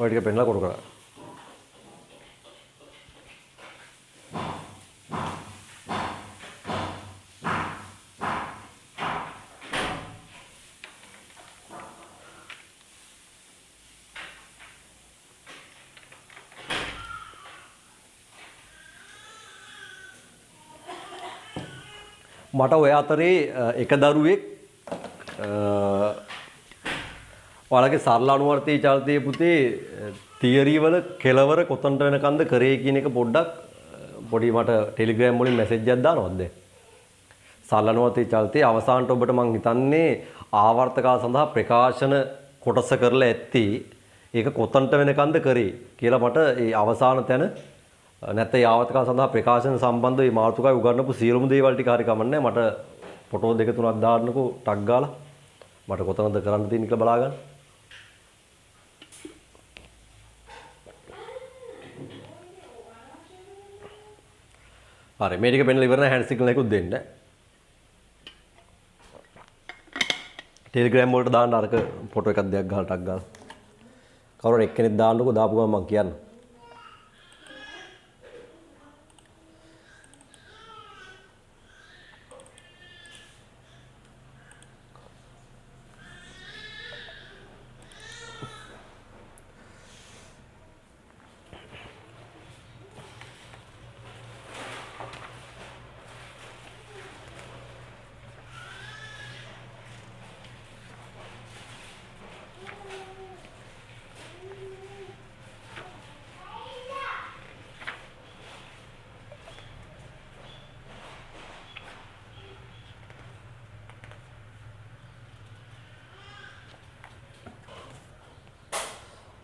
ඔය ටික පෙන්වලා කොටු කරගන්න. මට ඔය අතරේ එක දරුවෙක් ඔයාලගේ සරල අනුවර්තී චලිතයේ පුතේ තියරි වල කෙලවර කොතනට වෙනකන්ද කරේ කියන එක පොඩ්ඩක් පොඩි මට ටෙලිග්‍රෑම් වලින් මැසේජ් එකක් දානවද දැන් සරල අනුවර්තී චලිතයේ අවසානට ඔබට මං හිතන්නේ ආවර්තකාල සඳහා ප්‍රකාශන කොටස කරලා ඇත්තේ ඒක කොතනට වෙනකන්ද කරේ කියලා මට ඒ අවසාන තැන නැත්නම් යාවත්කාල සඳහා ප්‍රකාශන සම්බන්ධව මේ මාතෘකාවේ උගන්වපු සියලුම දේවල් ටික හරි කමන්නේ මට ෆොටෝ දෙක තුනක් දාන්නකෝ ටග් ගාලා මට කොතනද කරන්න තියෙන්නේ කියලා බලා ගන්න. හරි මේ ටික පෙන්නලා ඉවර නැහැ හෑන්ඩ් සිග්නල් එකකුත් දෙන්න. ටෙලිග්‍රෑම් වලට දාන්න අරක ෆොටෝ එකක් දෙයක් ගහලා ටග් ගාලා. කවුරු එක්කෙනෙක් දාන්නකෝ දාපු ගමන් මම කියන්න.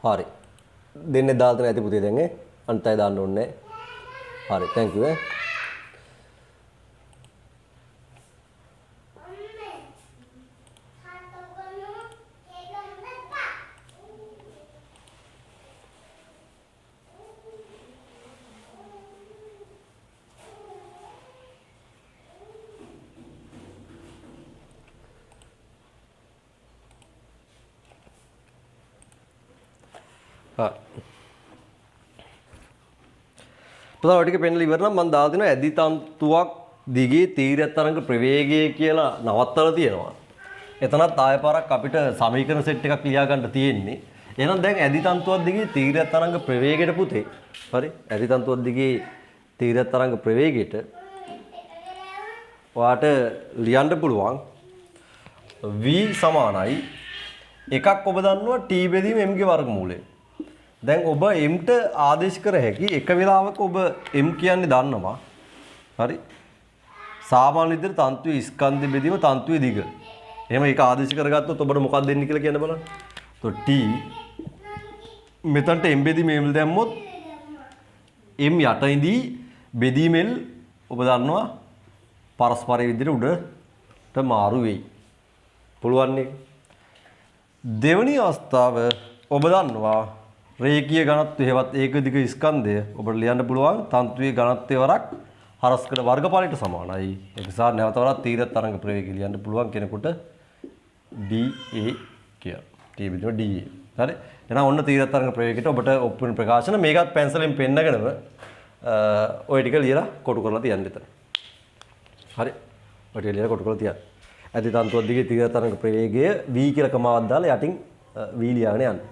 හරි. දෙන්නේ දාලා නැති පුතේ දැන් අන්තය දාන්න ඕනේ. හරි thank you පුතා ඔය ටික පෙන්ලා ඉවර නම් මම දාලා දෙනවා ඇදි තන්තුවක් දිගේ තීරය තරංග ප්‍රවේගය කියලා නවත්තලා තියෙනවා. එතනත් ආය පාරක් අපිට සමීකරණ සෙට් එකක් ලියා ගන්න තියෙන්නේ. එහෙනම් දැන් ඇදි තන්තුවක් දිගේ තීරය තරංග ප්‍රවේගයට පුතේ. හරි? ඇදි තන්තුවක් දිගේ තීරය තරංග ප්‍රවේගයට ඔයාට ලියන්න පුළුවන් v සමානයි එකක් ඔබ දන්නවා t බෙදීම m ගේ වර්ගමූලය. දැන් ඔබ m ට ආදේශ කර හැකි එක වෙලාවක ඔබ m කියන්නේ දන්නවා. හරි? සාමාන්‍ය විදිහට තන්තුවේ ස්කන්ධ බෙදීම තන්තුවේ දිග. එහෙම ඒක ආදේශ කරගත්තොත් ඔබට මොකක්ද දෙන්නේ කියලා කියන්න බලන්න. તો t මෙතනට m බෙදීම m දැම්මොත් m යටින්දී බෙදීම l ඔබ දන්නවා පරස්පරයේ විදිහට උඩට මාරු වෙයි. පුළුවන් නේ. දෙවෙනි අවස්ථාව ඔබ දන්නවා රේඛීය ඝනත්වය හේවත් ඒක දිග ස්කන්ධය ඔබට ලියන්න පුළුවන් තන්තුවේ ඝනත්වය වරක් හරස්කඩ වර්ගඵලයට සමානයි. ඒක නිසා නැවත වරක් තීරය තරංග ප්‍රවේගය ලියන්න පුළුවන් කෙනෙකුට DA කියලා. T බෙදීම DA. හරි. එහෙනම් ඔන්න තීරය තරංග ප්‍රවේගයට ඔබට ඔප්පු වෙන ප්‍රකාශන මේකත් පැන්සලෙන් පෙන්නගෙනම ඔය ටික ලියලා කොටු කරලා තියන්න එතන. හරි. ඔය ටික ලියලා කොටු කරලා තියන්න. ඇදි තන්තුවක් දිගේ තීරය තරංග ප්‍රවේගය v කියලා කමාවක් දාලා යටින් v ලියාගෙන යන්න.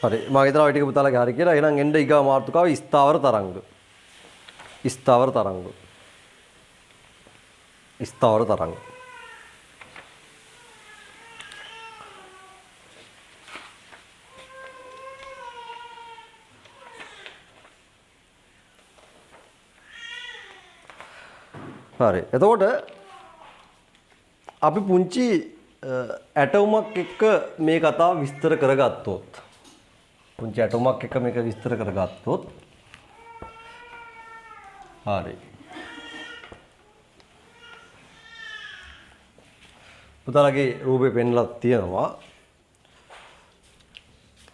හරි මම හිතනවා ඔය ටික පුතාලගේ හරි කියලා. එහෙනම් එන්න ඊගා මාතෘකාව ස්ථාවර තරංග. ස්ථාවර තරංග. ස්ථාවර තරංග. හරි. එතකොට අපි පුංචි ඇටෝමක් එක්ක මේ කතාව විස්තර කරගත්තොත් පුංචි ඇටෝමක් එක මේක විස්තර කරගත්තොත් හරි පුතාලගේ රූපේ පෙන්ලා තියෙනවා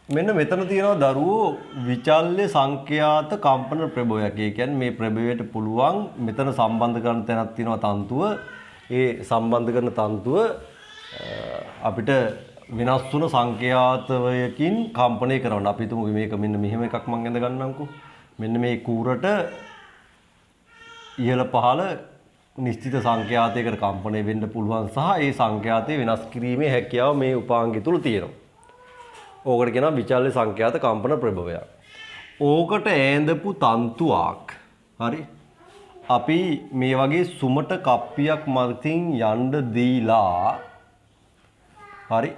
මෙන්න මෙතන තියෙනවා දරුවෝ විචල්්‍ය සංඛ්‍යාත කම්පන ප්‍රභවයක්. ඒ කියන්නේ මේ ප්‍රභවයට පුළුවන් මෙතන සම්බන්ධ කරන තැනක් තියෙනවා තන්තුව. ඒ සම්බන්ධ කරන තන්තුව අපිට වෙනස් වුණ සංඛ්‍යාතවයකින් කම්පණය කරනවා. අපි හිතමු මේක මෙන්න මෙහෙම එකක් මම ඇඳ ගන්නම්කෝ. මෙන්න මේ කූරට ඉහළ පහළ නිශ්චිත සංඛ්‍යාතයකට කම්පණය වෙන්න පුළුවන් සහ ඒ සංඛ්‍යාතය වෙනස් කිරීමේ හැකියාව මේ උපාංගය තුල තියෙනවා. ඕකට කියනවා විචල්්‍ය සංඛ්‍යාත කම්පන ප්‍රභවයක්. ඕකට ඈඳපු තන්තුවක් හරි අපි මේ වගේ සුමට කප්පියක් මතින් යන්න දීලා හරි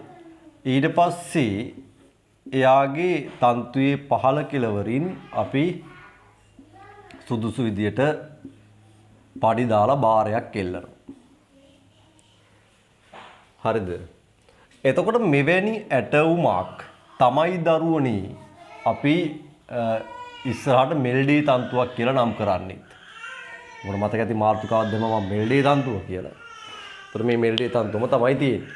ඊට පස්සේ එයාගේ තන්තුවේ පහළ කෙළවරින් අපි සුදුසු විදියට පඩි දාලා බාරයක් එල්ලනවා. හරිද? එතකොට මෙවැනි ඇටවුමක් තමයි දරුවනි අපි ඉස්සරහට මෙල්ඩී තන්තුවක් කියලා නම් කරන්නේ. මොකද මතක ඇති මාතෘකාවක් දෙනවා මම මෙල්ඩේ තන්තුව කියලා. ඒතර මේ මෙල්ඩේ තන්තුවම තමයි තියෙන්නේ.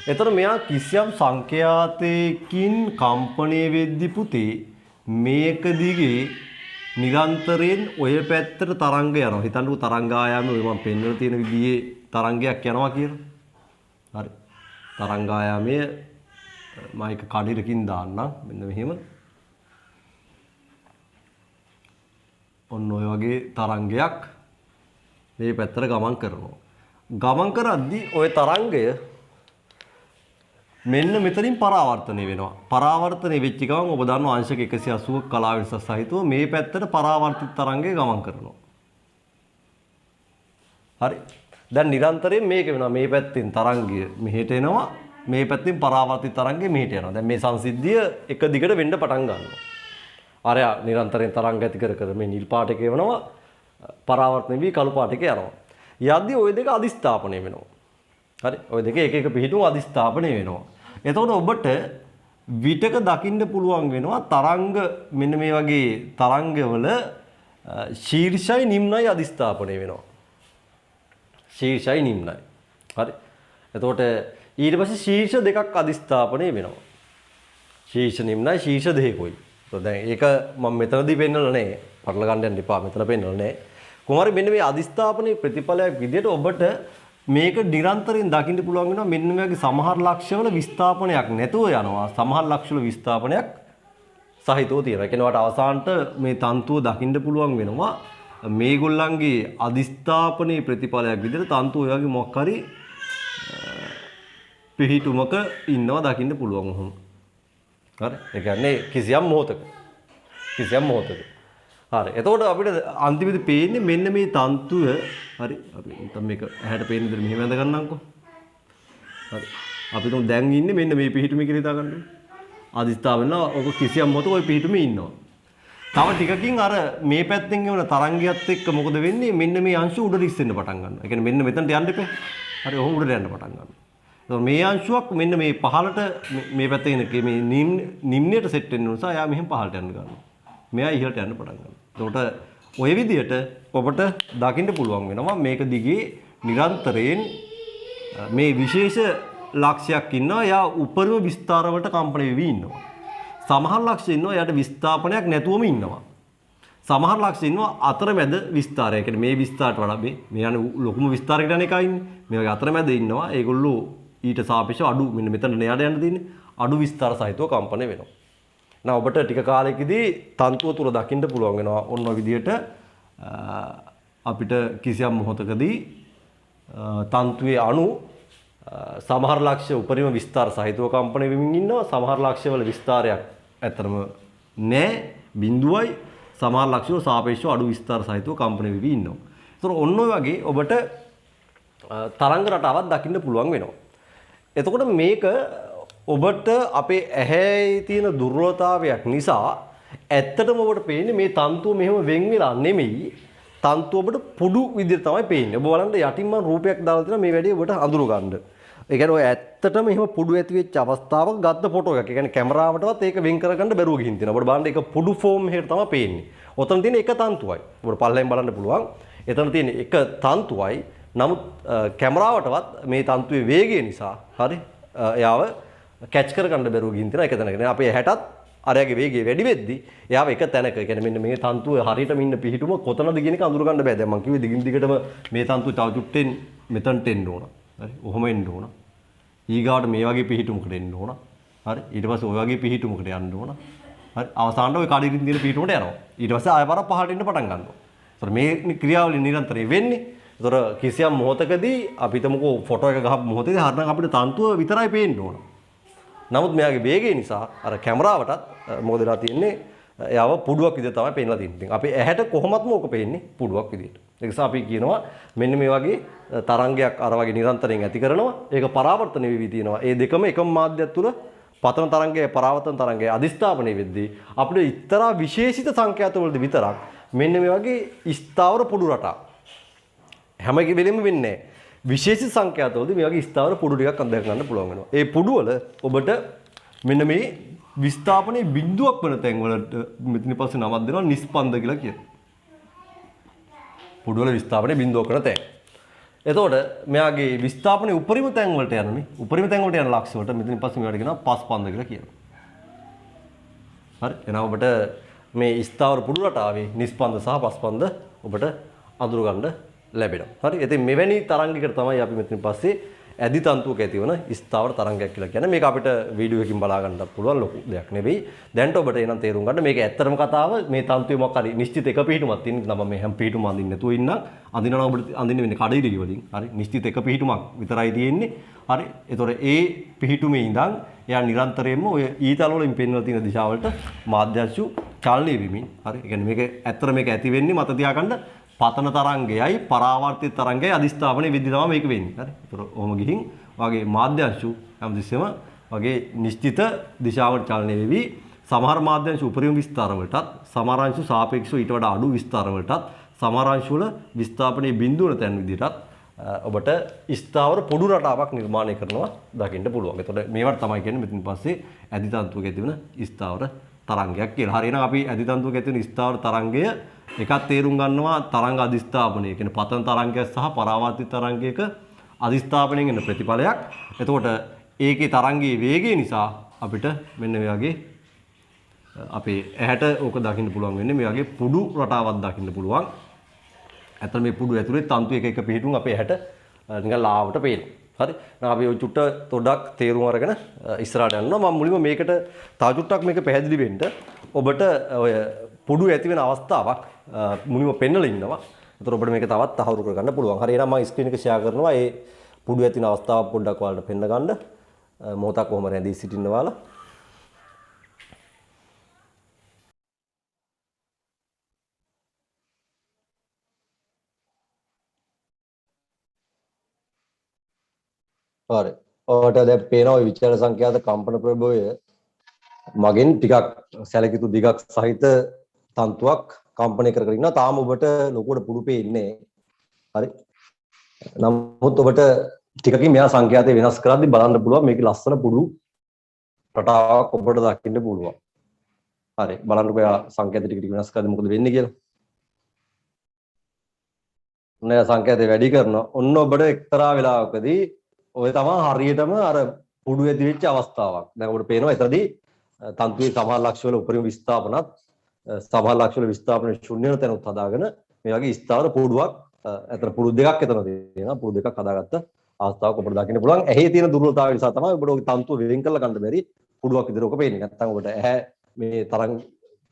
ඒතර මෙයා කිසියම් සංඛ්‍යාතයකින් කම්පණය වෙද්දි පුතේ මේක දිගේ නිරන්තරයෙන් ඔය පැත්තට තරංග යනවා. හිතන්නකෝ තරංග ආයාමයේ ඔය මම පෙන්වලා තියෙන විදිහේ තරංගයක් යනවා කියලා. හරි. තරංග ආයාමයේ මම එක කඩිරකින් දාන්නම්. මෙන්න මෙහෙම. ඔන්න ඔය වගේ තරංගයක් මේ පැත්තට ගමන් කරනවා. ගමන් කරද්දී ওই තරංගය මෙන්න මෙතනින් පරාවර්තනය වෙනවා. පරාවර්තනය වෙච්ච ගමන් ඔබ දන්නවා අංශක 180ක කලා වෙනසක් සහිතව මේ පැත්තට පරාවර්තිත තරංගය ගමන් කරනවා. හරි. දැන් නිරන්තරයෙන් මේක වෙනවා. මේ පැත්තෙන් තරංගය මෙහෙට එනවා. මේ පැත්තෙන් පරාවර්තිත තරංගය මෙහෙට යනවා. දැන් මේ සංසිද්ධිය එක දිගට වෙන්න පටන් ගන්නවා. අරයා නිරන්තරයෙන් තරංග ඇති කර කර මේ නිල් පාට එක වෙනවා. පරාවර්තනය වී කළු පාට එක යනවා. යද්දී ওই දෙක අදිස්ථාපනය වෙනවා. හරි. ওই දෙක එක එක පිහිටුම් අදිස්ථාපනය වෙනවා. එතකොට ඔබට විටක දකින්න පුළුවන් වෙනවා තරංග මෙන්න මේ වගේ තරංගවල ශීර්ෂයි නිම්නයි අදිස්ථාපනය වෙනවා. ශීර්ෂයි නිම්නයි. හරි. එතකොට ඊට පස්සේ ශීර්ෂ දෙකක් අදිස්ථාපනය වෙනවා. ශීර්ෂ නිම්නයි ශීර්ෂ දෙකකුයි. તો දැන් ඒක මම මෙතනදී පෙන්නලා නැහැ. පටල ගන්න යන්න එපා. මෙතන පෙන්නලා නැහැ. කොහොමද මෙන්න මේ අදිස්ථාපනයේ ප්‍රතිඵලයක් විදිහට ඔබට මේක නිරන්තරයෙන් දකින්න පුළුවන් වෙනවා මෙන්න මේ වගේ සමහර ලක්ෂවල විස්ථාපනයක් නැතුව යනවා. සමහර ලක්ෂවල විස්ථාපනයක් සහිතව තියෙනවා. ඒ කියන්නේ වට අවසානට මේ තන්තුව දකින්න පුළුවන් වෙනවා මේගොල්ලන්ගේ අදිස්ථාපනයේ ප්‍රතිඵලයක් විදිහට තන්තුව ඔය වගේ මොකක් හරි පිහිටුමක ඉන්නවා දකින්න පුළුවන් වුණා. හරි. ඒ කියන්නේ කිසියම් මොහොතක. හරි. එතකොට අපිට අන්තිමේදී පේන්නේ මෙන්න මේ තන්තුව හරි. අපි නැත්නම් මේක ඇහැට පේන විදිහට මෙහෙම ඇඳ ගන්නම්කෝ. හරි. අපි තුන් දැන් ඉන්නේ මෙන්න මේ පිහිටුමේ කියලා හිතා ගන්න. අදිස්ථාපන ඔක කිසියම් මොහොතක ওই පිහිටුමේ ඉන්නවා. තව ටිකකින් අර මේ පැත්තෙන් එන තරංගයත් එක්ක මොකද වෙන්නේ? මෙන්න මේ අංශු උඩට ඉස්සෙන්න පටන් ගන්නවා. ඒ කියන්නේ මෙන්න මෙතනට යන්න එපා. හරි. ඔහොම උඩට යන්න පටන් ගන්නවා. මේ අංශුවක් මෙන්න මේ පහළට මේ පැත්තේ ඉන්න මේ නිම්නයට සෙට් වෙන්න නිසා එයා මෙහෙම පහළට යන්න ගන්නවා. මෙයා ඉහළට යන්න පටන් ගන්නවා. එතකොට ඔය විදිහට ඔබට දකින්න පුළුවන් වෙනවා මේක දිගේ නිරන්තරයෙන් මේ විශේෂ ලක්ෂයක් ඉන්නවා. එයා උපරිම විස්තර වලට කම්පණය වෙවි ඉන්නවා. සමහර ලක්ෂ ඉන්නවා එයාට විස්ථාපනයක් නැතුවම ඉන්නවා. සමහර ලක්ෂ ඉන්නවා අතරමැද විස්තරය. ඒ කියන්නේ මේ විස්තරයට වඩා මේ යන ලොකුම විස්තරයකට යන එකයි ඉන්නේ. මේ වගේ අතරමැද ඉන්නවා. ඒගොල්ලෝ ඊට සාපේක්ෂව අඩු මෙන්න මෙතන ණයට යන්න තියෙන්නේ. අඩු විස්තර සහිතව කම්පණය වෙනවා. now ඔබට ටික කාලයකදී තන්තුව තුල දකින්න පුළුවන් වෙනවා ඔන්න ඔය විදිහට අපිට කිසියම් මොහොතකදී තන්තුවේ අණු සමහර ලක්ෂ උපරිම විස්තර සහිතව කම්පණය වෙමින් ඉන්නවා. සමහර ලක්ෂවල විස්තරයක් ඇත්තටම නැහැ බිඳුවයි. සමහර ලක්ෂවල සාපේක්ෂව අඩු විස්තර සහිතව කම්පණය වෙවි ඉන්නවා. ඒතර ඔන්න ඔය වගේ ඔබට තරංග රටාවක් දකින්න පුළුවන් වෙනවා. එතකොට මේක ඔබට අපේ ඇහැේ තියෙන දුර්වලතාවයක් නිසා ඇත්තටම ඔබට පේන්නේ මේ තන්තුව මෙහෙම වෙන් වෙලා නෙමෙයි. තන්තුව ඔබට පුඩු විදිහට තමයි පේන්නේ. ඔබ බලන්න යටින් මම රූපයක් දාලා තියෙනවා මේ වැඩේ ඔබට අඳුර ගන්න. ඒ කියන්නේ ඔය ඇත්තටම එහෙම පුඩු ඇති වෙච්ච අවස්ථාවක ගත්ත ෆොටෝ එකක්. ඒ කියන්නේ කැමරාවටවත් ඒක වෙන් කරගන්න බැරුව ගිහින් තියෙනවා. ඔබට බලන්න ඒක පුඩු ෆෝම් එකකට තමයි පේන්නේ. ඔතන තියෙන එක තන්තුවයි. ඔබට පල්ලෙන් බලන්න පුළුවන්. එතන තියෙන එක තන්තුවයි. නමුත් කැමරාවටවත් මේ තන්තුවේ වේගය නිසා හරි එයාව කැච් කරගන්න බැරුව ගිහින් තියෙන එක තැනක. අපේ ඇහැටත් අරයාගේ වේගය වැඩි වෙද්දි එයාව එක තැනක. ඒ කියන්නේ මෙන්න මේ තන්තුවේ හරියටම ඉන්න පිහිටුම කොතනද කියන එක අඳුර ගන්න බෑ. දැන් මම කිව්වේ දිගින් දිගටම මේ තන්තුව තව චුට්ටෙන් මෙතනට එන්න ඕන. හරි. ඔහොම එන්න ඕන. ඊගාවට මේ වගේ පිහිටුමකට එන්න ඕන. හරි. ඊට පස්සේ ඔය වගේ පිහිටුමකට යන්න ඕන. හරි. අවසානට ඔය කඩිරින් තියෙන පිහිටුමට යනවා. ඊට පස්සේ ආය පාරක් පහළට එන්න පටන් ගන්නවා. ඒතර මේ ක්‍රියාවලිය නිරන්තරයෙන් වෙන්නේ. ඒතර කිසියම් මොහොතකදී අපි හිතමුකෝ ෆොටෝ එක ගහපු මොහොතේදී හරිනම් අපිට තන්තුව විතරයි පේන්න ඕන. නමුත් මෙයාගේ වේගය නිසා අර කැමරාවටත් මොකද වෙලා තියෙන්නේ එයාව පුඩුවක් විදිහට තමයි පේන්නලා තියෙන්නේ. අපි ඇහැට කොහොමත්ම ඕක පේන්නේ පුඩුවක් විදිහට. ඒ නිසා අපි කියනවා මෙන්න මේ වගේ තරංගයක් අර වගේ නිරන්තරයෙන් ඇති කරනවා. ඒක පරාවර්තන වෙවි තියෙනවා. ඒ දෙකම එකම මාධ්‍යයක් තුල පතන තරංගය පරාවර්තන තරංගය අදිස්ථාපනය වෙද්දී අපිට එක්තරා විශේෂිත සංඛ්‍යාතවලදී විතරක් මෙන්න මේ වගේ ස්ථාවර පුඩු රටා හැම වෙලෙම වෙන්නේ නැහැ. විශේෂ සංඛ්‍යාතවලදී මේ වගේ ස්ථාවර පුඩු ටිකක් අඳගෙන ගන්න පුළුවන් වෙනවා. ඒ පුඩු වල ඔබට මෙන්න මේ විස්ථාපනයේ බිඳුවක් වෙන තැන් වලට මෙතන පස්සේ නමක් දෙනවා නිස්පන්ද කියලා කියනවා. පුඩු වල විස්ථාපනයේ බිඳුව කරන තැන්. එතකොට මෙයාගේ විස්ථාපනයේ උපරිම තැන් වලට යනනේ. උපරිම තැන් වලට යන ලක්ෂ වලට මෙතනින් පස්සේ මෙයාට කියනවා පස්පන්ද කියලා කියනවා. හරි. එහෙනම් ඔබට මේ ස්ථාවර පුඩු රටාවේ නිස්පන්ද සහ පස්පන්ද ඔබට අඳුර ගන්න ලැබෙනවා. හරි. ඉතින් මෙවැනි තරංගයකට තමයි අපි මෙතනින් පස්සේ ඇදි තන්තුවක ඇතිවන ස්ථාවර තරංගයක් කියලා කියන්නේ. මේක අපිට වීඩියෝ එකකින් බලා ගන්නත් පුළුවන් ලොකු දෙයක් නෙවෙයි. දැන්ට ඔබට එනම් තේරුම් ගන්න මේක ඇත්තටම කතාව මේ තන්තුවේ මොකක් හරි නිශ්චිත එක පිහිටුමක් තියෙන. නම් මේ හැම පිහිටුමක් අඳින්න නැතුව ඉන්නම්. අඳිනවා ඔබට අඳින්න වෙන්නේ කඩිරි වලින්. හරි. නිශ්චිත එක පිහිටුමක් විතරයි තියෙන්නේ. හරි. ඒතොර ඒ පිහිටුමේ ඉඳන් එයා නිරන්තරයෙන්ම ඔය ඊතල වලින් පෙන්වලා තියෙන දිශාවලට මාධ්‍යංශු චලනය වෙමින්. හරි. ඒ කියන්නේ මේක ඇත්තට මේක ඇති වෙන්නේ මත තියාගන්න පතන තරංගයයි පරාවර්තිත තරංගයයි අධිස්ථාපනයේ විදි තමයි මේක වෙන්නේ. හරි. ඒතොර ඔහොම ගිහින් වගේ මාධ්‍යංශු හැමතිස්සෙම වගේ නිශ්චිත දිශාවට චලනය වෙවි. සමහර මාධ්‍යංශු උපරිම විස්තර වලටත් සමහර අංශු සාපේක්ෂව ඊට වඩා අඩු විස්තර වලටත් සමහර අංශු වල විස්ථාපනයේ බිඳුවන තැන් විදිහටත් ඔබට ස්ථාවර පොඩු රටාවක් නිර්මාණය කරනවා දකින්න පුළුවන්. එතකොට මේවට තමයි කියන්නේ මෙතන පස්සේ ඇදි තන්තුවක ඇතිවන ස්ථාවර තරංගයක් කියලා. හරි එහෙනම් අපි ඇදි තන්තුවක ඇතිවන ස්ථාවර තරංගය එකක් තේරුම් ගන්නවා තරංග අධිස්ථාපනය. කියන්නේ පතන තරංගයක් සහ පරාවර්තිත තරංගයක අධිස්ථාපනයෙන් එන ප්‍රතිඵලයක්. එතකොට ඒකේ තරංගයේ වේගය නිසා අපිට මෙන්න මේ වගේ අපේ ඇහැට ඕක දකින්න පුළුවන් වෙන්නේ මේ වගේ පුඩු රටාවක් දකින්න පුළුවන්. ඇත්තට මේ පුඩු ඇතුලේ තන්තු එක එක පිහිටුන් අපේ ඇහැට නිකන් ලාවට පේනවා. හරි. දැන් අපි ඔය චුට්ට තොඩක් තේරුම් අරගෙන ඉස්සරහට යනවා. මම මුලින්ම මේකට තව චුට්ටක් මේක පැහැදිලි වෙන්න ඔබට ඔය පුඩු ඇති වෙන අවස්ථාවක් මුලින්ම පෙන්නලා ඉන්නවා. ඒතර ඔබට මේක තවත් තහවුරු කරගන්න පුළුවන්. හරි එහෙනම් මම ස්ක්‍රීන් එක ෂෙයා කරනවා. ඒ පුඩු ඇතින අවස්ථාව පොඩ්ඩක් ඔයාලට පෙන්න ගන්න. මොහොතක් කොහොම රැඳී සිටින්න ඔයාලා. හරි. ඔයාලට දැන් පේනවා ওই විචලන සංඛ්‍යාත කම්පන ප්‍රභවය මගෙන් ටිකක් සැලකිතු දිගක් සහිත තන්තුවක් කම්පණය කර කර ඉන්නවා. තාම ඔබට ලොකුවට පුඩු පේන්නේ. හරි. නමුත් ඔබට ටිකකින් මෙයා සංඛ්‍යාතය වෙනස් කරද්දී බලන්න පුළුවන් මේකේ ලස්සන පුඩු රටාවක් ඔබට දකින්න පුළුවන්. හරි බලන්නකෝ එයා සංඛ්‍යාත ටික ටික වෙනස් කරද්දී මොකද වෙන්නේ කියලා. ඔන්න එයා සංඛ්‍යාතය වැඩි කරනවා. ඔන්න ඔබට එක්තරා වෙලාවකදී ඔය තමයි හරියටම අර පුඩු ඇති වෙච්ච අවස්ථාවක්. දැන් ඔබට පේනවා එතනදී තන්තුවේ සමහර ලක්ෂ වල උපරිම විස්ථාපනත් සමහර ලක්ෂ වල විස්ථාපන ශුන්‍ය වෙන තැනුත් හදාගෙන මේ වගේ ස්ථාවර පුඩුවක් අතර පුඩු දෙකක් එතන තියෙනවා. පුඩු දෙකක් හදාගත්ත අවස්ථාවක් ඔබට දකින්න පුළුවන්. ඇහි තියෙන දුර්වලතාවය නිසා තමයි ඔබට ඔය තන්තුව වෙන් කරලා ගන්න බැරි පුඩුවක් විදිහට ඔක පේන්නේ. නැත්නම් ඔබට ඇහැ මේ තරංග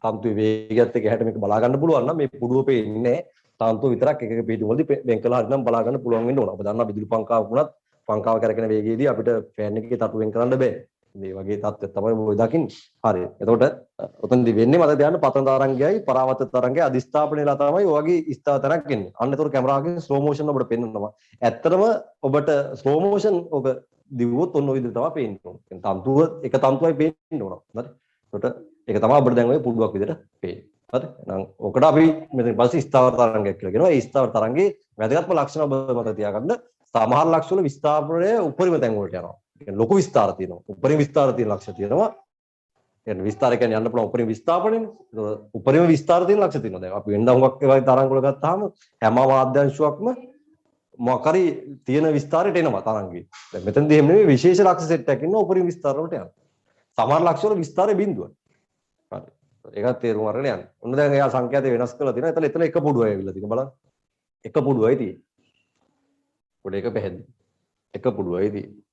තන්තුවේ වේගයත් එක්ක ඇහැට මේක බලා ගන්න පුළුවන් නම් මේ පුඩුව පේන්නේ නැහැ. තන්තුව විතරක් එක එක පිටු වලදී වෙන් කළා හරිනම් බලා ගන්න පුළුවන් වෙන්න ඕන. ඔබ දන්නා විදුලි පංකාවක් වුණත් පංකාව කරගෙන වේගයේදී අපිට ෆෑන් එකේ තටු වෙන් කරන්න බෑ. මේ වගේ තත්ත්වයක් තමයි ඔය දකින්නේ. හරි. එතකොට උතනදී වෙන්නේ මට දැනන්න පතන තරංගයයි පරාවර්තිත තරංගයයි අධිස්ථාපනයලා තමයි ඔය වගේ ස්ථාවර තැනක් එන්නේ. අන්න එතකොට කැමරාවකින් ස්ලෝ මෝෂන් ඔබට පෙන්වනවා. ඇත්තටම ඔබට ස්ලෝ මෝෂන් ඔබ දිවුවොත් ඔන්න ඔය විදිහට තමයි පේන්නේ. කියන්නේ තන්තුව එක තන්තුවයි පේන්න ඕන. හරි. එතකොට ඒක තමයි අපිට දැන් ඔය පුඩුවක් විදිහට පේන්නේ. හරි. එහෙනම් ඔකට අපි මෙතන පස්සේ ස්ථාවර තරංගයක් කියලා කියනවා. ඒ ස්ථාවර තරංගේ වැදගත්ම ලක්ෂණ ඔබ මත තියාගන්න. සමහර ලක්ෂ වල විස්ථාපනය උපරිම තැන් වලට යනවා. කියන්නේ ලොකු විස්තර තියෙනවා. උපරිම විස්තර තියෙන ලක්ෂ තියෙනවා. කියන්නේ විස්තර කියන්නේ යන්න පුළුවන් උපරිම විස්ථාපනයනේ. ඒක උපරිම විස්තර තියෙන ලක්ෂ තියෙනවා. දැන් අපි වෙනදා හුඟක් ඒ වගේ තරංග වල ගත්තාම හැම වාද්‍යංශුවක්ම මොකක් හරි තියෙන විස්තරයට එනවා තරංගේ. දැන් මෙතනදී එහෙම නෙමෙයි විශේෂ ලක්ෂ සෙට් එකක් ඉන්නවා උපරිම විස්තර වලට යනවා. සමහර ලක්ෂ වල විස්තරේ බිඳුවයි. හරි. ඒකත් තේරුම් අරගෙන යන්න. ඔන්න දැන් එයා සංඛ්‍යාතය වෙනස් කරලා තියෙනවා. එතන එක පුඩුවයි ඇවිල්ලා තියෙනවා බලන්න. එක පුඩුවයි තියෙන්නේ. පොඩ එක පැහැදිලි. එක පුඩුවයි තියෙන්නේ.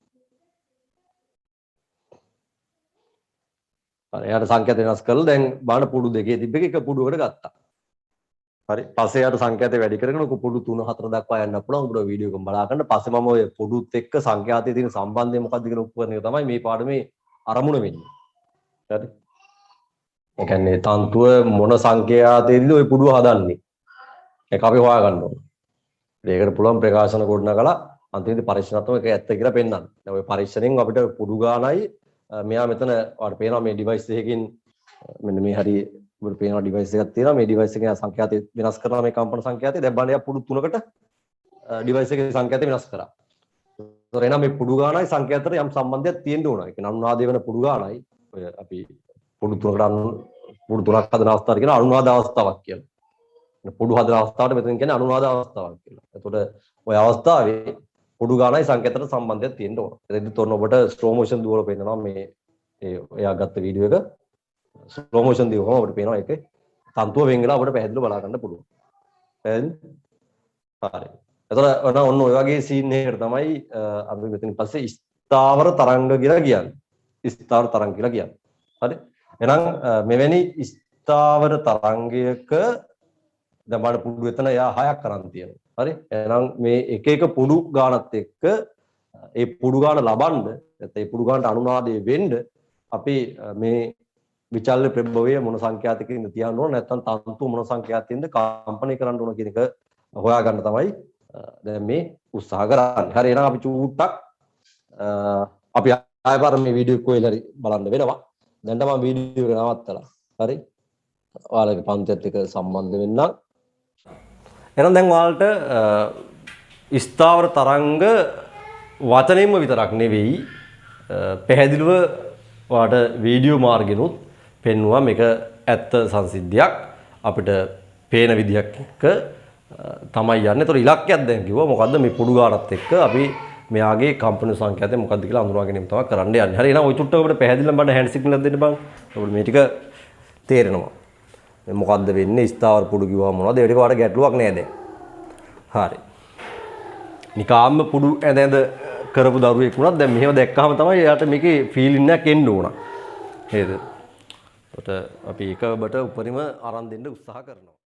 හරි එයාට සංඛ්‍යාත වෙනස් කරලා දැන් බාන පුඩු දෙකේ තිබ්බ එක පුඩුවකට ගත්තා. හරි පස්සේ එයාට සංඛ්‍යාතය වැඩි කරගෙන පුඩු 3 4 දක්වා යන්න පුළුවන්. උඹට වීඩියෝ එකක් බලා ගන්න. පස්සේ මම ඔය පුඩුත් එක්ක සංඛ්‍යාතයේ තියෙන සම්බන්ධය මොකක්ද කියලා උපකරණ එක තමයි මේ පාඩමේ අරමුණ වෙන්නේ. හරි. ඒ කියන්නේ තන්තුව මොන සංඛ්‍යාතයේද ඔය පුඩුව හදන්නේ. ඒක අපි හොයාගන්න ඕනේ. ඒකට පුළුවන් ප්‍රකාශන ගොඩනගලා අන්තිමේදී පරීක්ෂණාත්මක ඒක ඇත්ත කියලා පෙන්නන්න. දැන් ඔය පරීක්ෂණයෙන් අපිට පුඩු ගානයි මෙයා මෙතන ඔයාලට පේනවා මේ ඩිවයිස් එකකින් මෙන්න මේ හරිය ඔබට පේනවා ඩිවයිස් එකක් තියෙනවා. මේ ඩිවයිස් එකේ සංඛ්‍යාතය වෙනස් කරනවා මේ කම්පන සංඛ්‍යාතය. දැන් බලන්න එයා පුඩු 3කට ඩිවයිස් එකේ සංඛ්‍යාතය වෙනස් කරා. ඒතර එනවා මේ පුඩු ගානයි සංඛ්‍යාතයට යම් සම්බන්ධයක් තියෙන්න ඕන. ඒ කියන්නේ අනුනාදය වෙන පුඩු ගානයි ඔය අපි පුඩු 3කට පුඩු 3ක් හදන අවස්ථාවට කියන අනුනාද අවස්ථාවක් කියලා. පොඩු හදන අවස්ථාවට මෙතන කියන්නේ අනුනාද අවස්ථාවක් කියලා. එතකොට ওই අවස්ථාවේ පොඩු ගානයි සංකේතයට සම්බන්ධයක් තියෙන්න ඕන. එතෙන්දි තොරන ඔබට ස්ලෝ මොෂන් දුවල පේනවා මේ එයා ගත්ත වීඩියෝ එක ස්ලෝ මොෂන් දිවම ඔබට පේනවා ඒකේ තන්තුව වෙන් වෙලා ඔබට පැහැදිලිව බලා ගන්න පුළුවන්. පැහැදිලි? හරි. එතකොට ඔන්න ඔය වගේ සීන් එකකට තමයි අපි මෙතන පස්සේ ස්ථාවර තරංග කියලා කියන්නේ. ස්ථාවර තරංග කියලා කියන්නේ. හරි. එහෙනම් මෙවැනි ස්ථාවර තරංගයක දැන් බලන්න පුඩු එතන එයා 6ක් කරන් තියෙනවා. හරි. එහෙනම් මේ එක එක පුඩු ගානත් එක්ක ඒ පුඩු ගාන ලබන්න නැත්නම් ඒ පුඩු ගානට අනුනාදයේ වෙන්න අපි මේ විචල්්‍ය ප්‍රභවය මොන සංඛ්‍යාතකින්ද තියන්න ඕන නැත්නම් තන්තු මොන සංඛ්‍යාතකින්ද කම්පණය කරන්න ඕන කියන එක හොයාගන්න තමයි දැන් මේ උත්සාහ කරන්නේ. හරි. එහෙනම් අපි චූට්ටක් අපි ආයෙ මේ වීඩියෝ එක කොහෙලරි බලන්න වෙනවා. දැන් තමයි වීඩියෝ එක නවත්තලා. හරි. ඔයාලගේ පන්තියත් එක්ක සම්බන්ධ වෙන්න. එහෙනම් දැන් ඔයාලට ස්ථාවර තරංග වචනෙන්ම විතරක් නෙවෙයි පැහැදිලිව ඔයාලට වීඩියෝ මාර්ගෙනුත් පෙන්වුවා මේක ඇත්ත සංසිද්ධියක් අපිට පේන විදිහක් එක්ක තමයි යන්නේ. ඒතර ඉලක්කයක් දැන් කිව්වා මොකද්ද මේ පුඩු ගානත් එක්ක අපි මෙයාගේ කම්පන සංඛ්‍යාතය මොකද්ද කියලා අඳුනා ගැනීම තමයි කරන්න යන්නේ. හරි. එහෙනම් ওই චුට්ටක් අපිට පැහැදිලිව බලන්න හෑන්ඩ් සිග්නල් එකක් දෙන්න බලන්න. අපිට මේ ටික තේරෙනවා. මොකද්ද වෙන්නේ ස්ථාවර පුඩු කිව්වම මොනවද? ඒක වාට ගැටලුවක් නෑ දැන්. හරි. නිකාම්ම පුඩු ඇඳ කරපු දරුවෙක් වුණත් දැන් මෙහෙම දැක්කහම තමයි එයාට මේකේ ෆීලින් එකක් එන්න ඕන. නේද? ඒකට අපි එකබට උපරිම අරන් දෙන්න උත්සාහ කරනවා.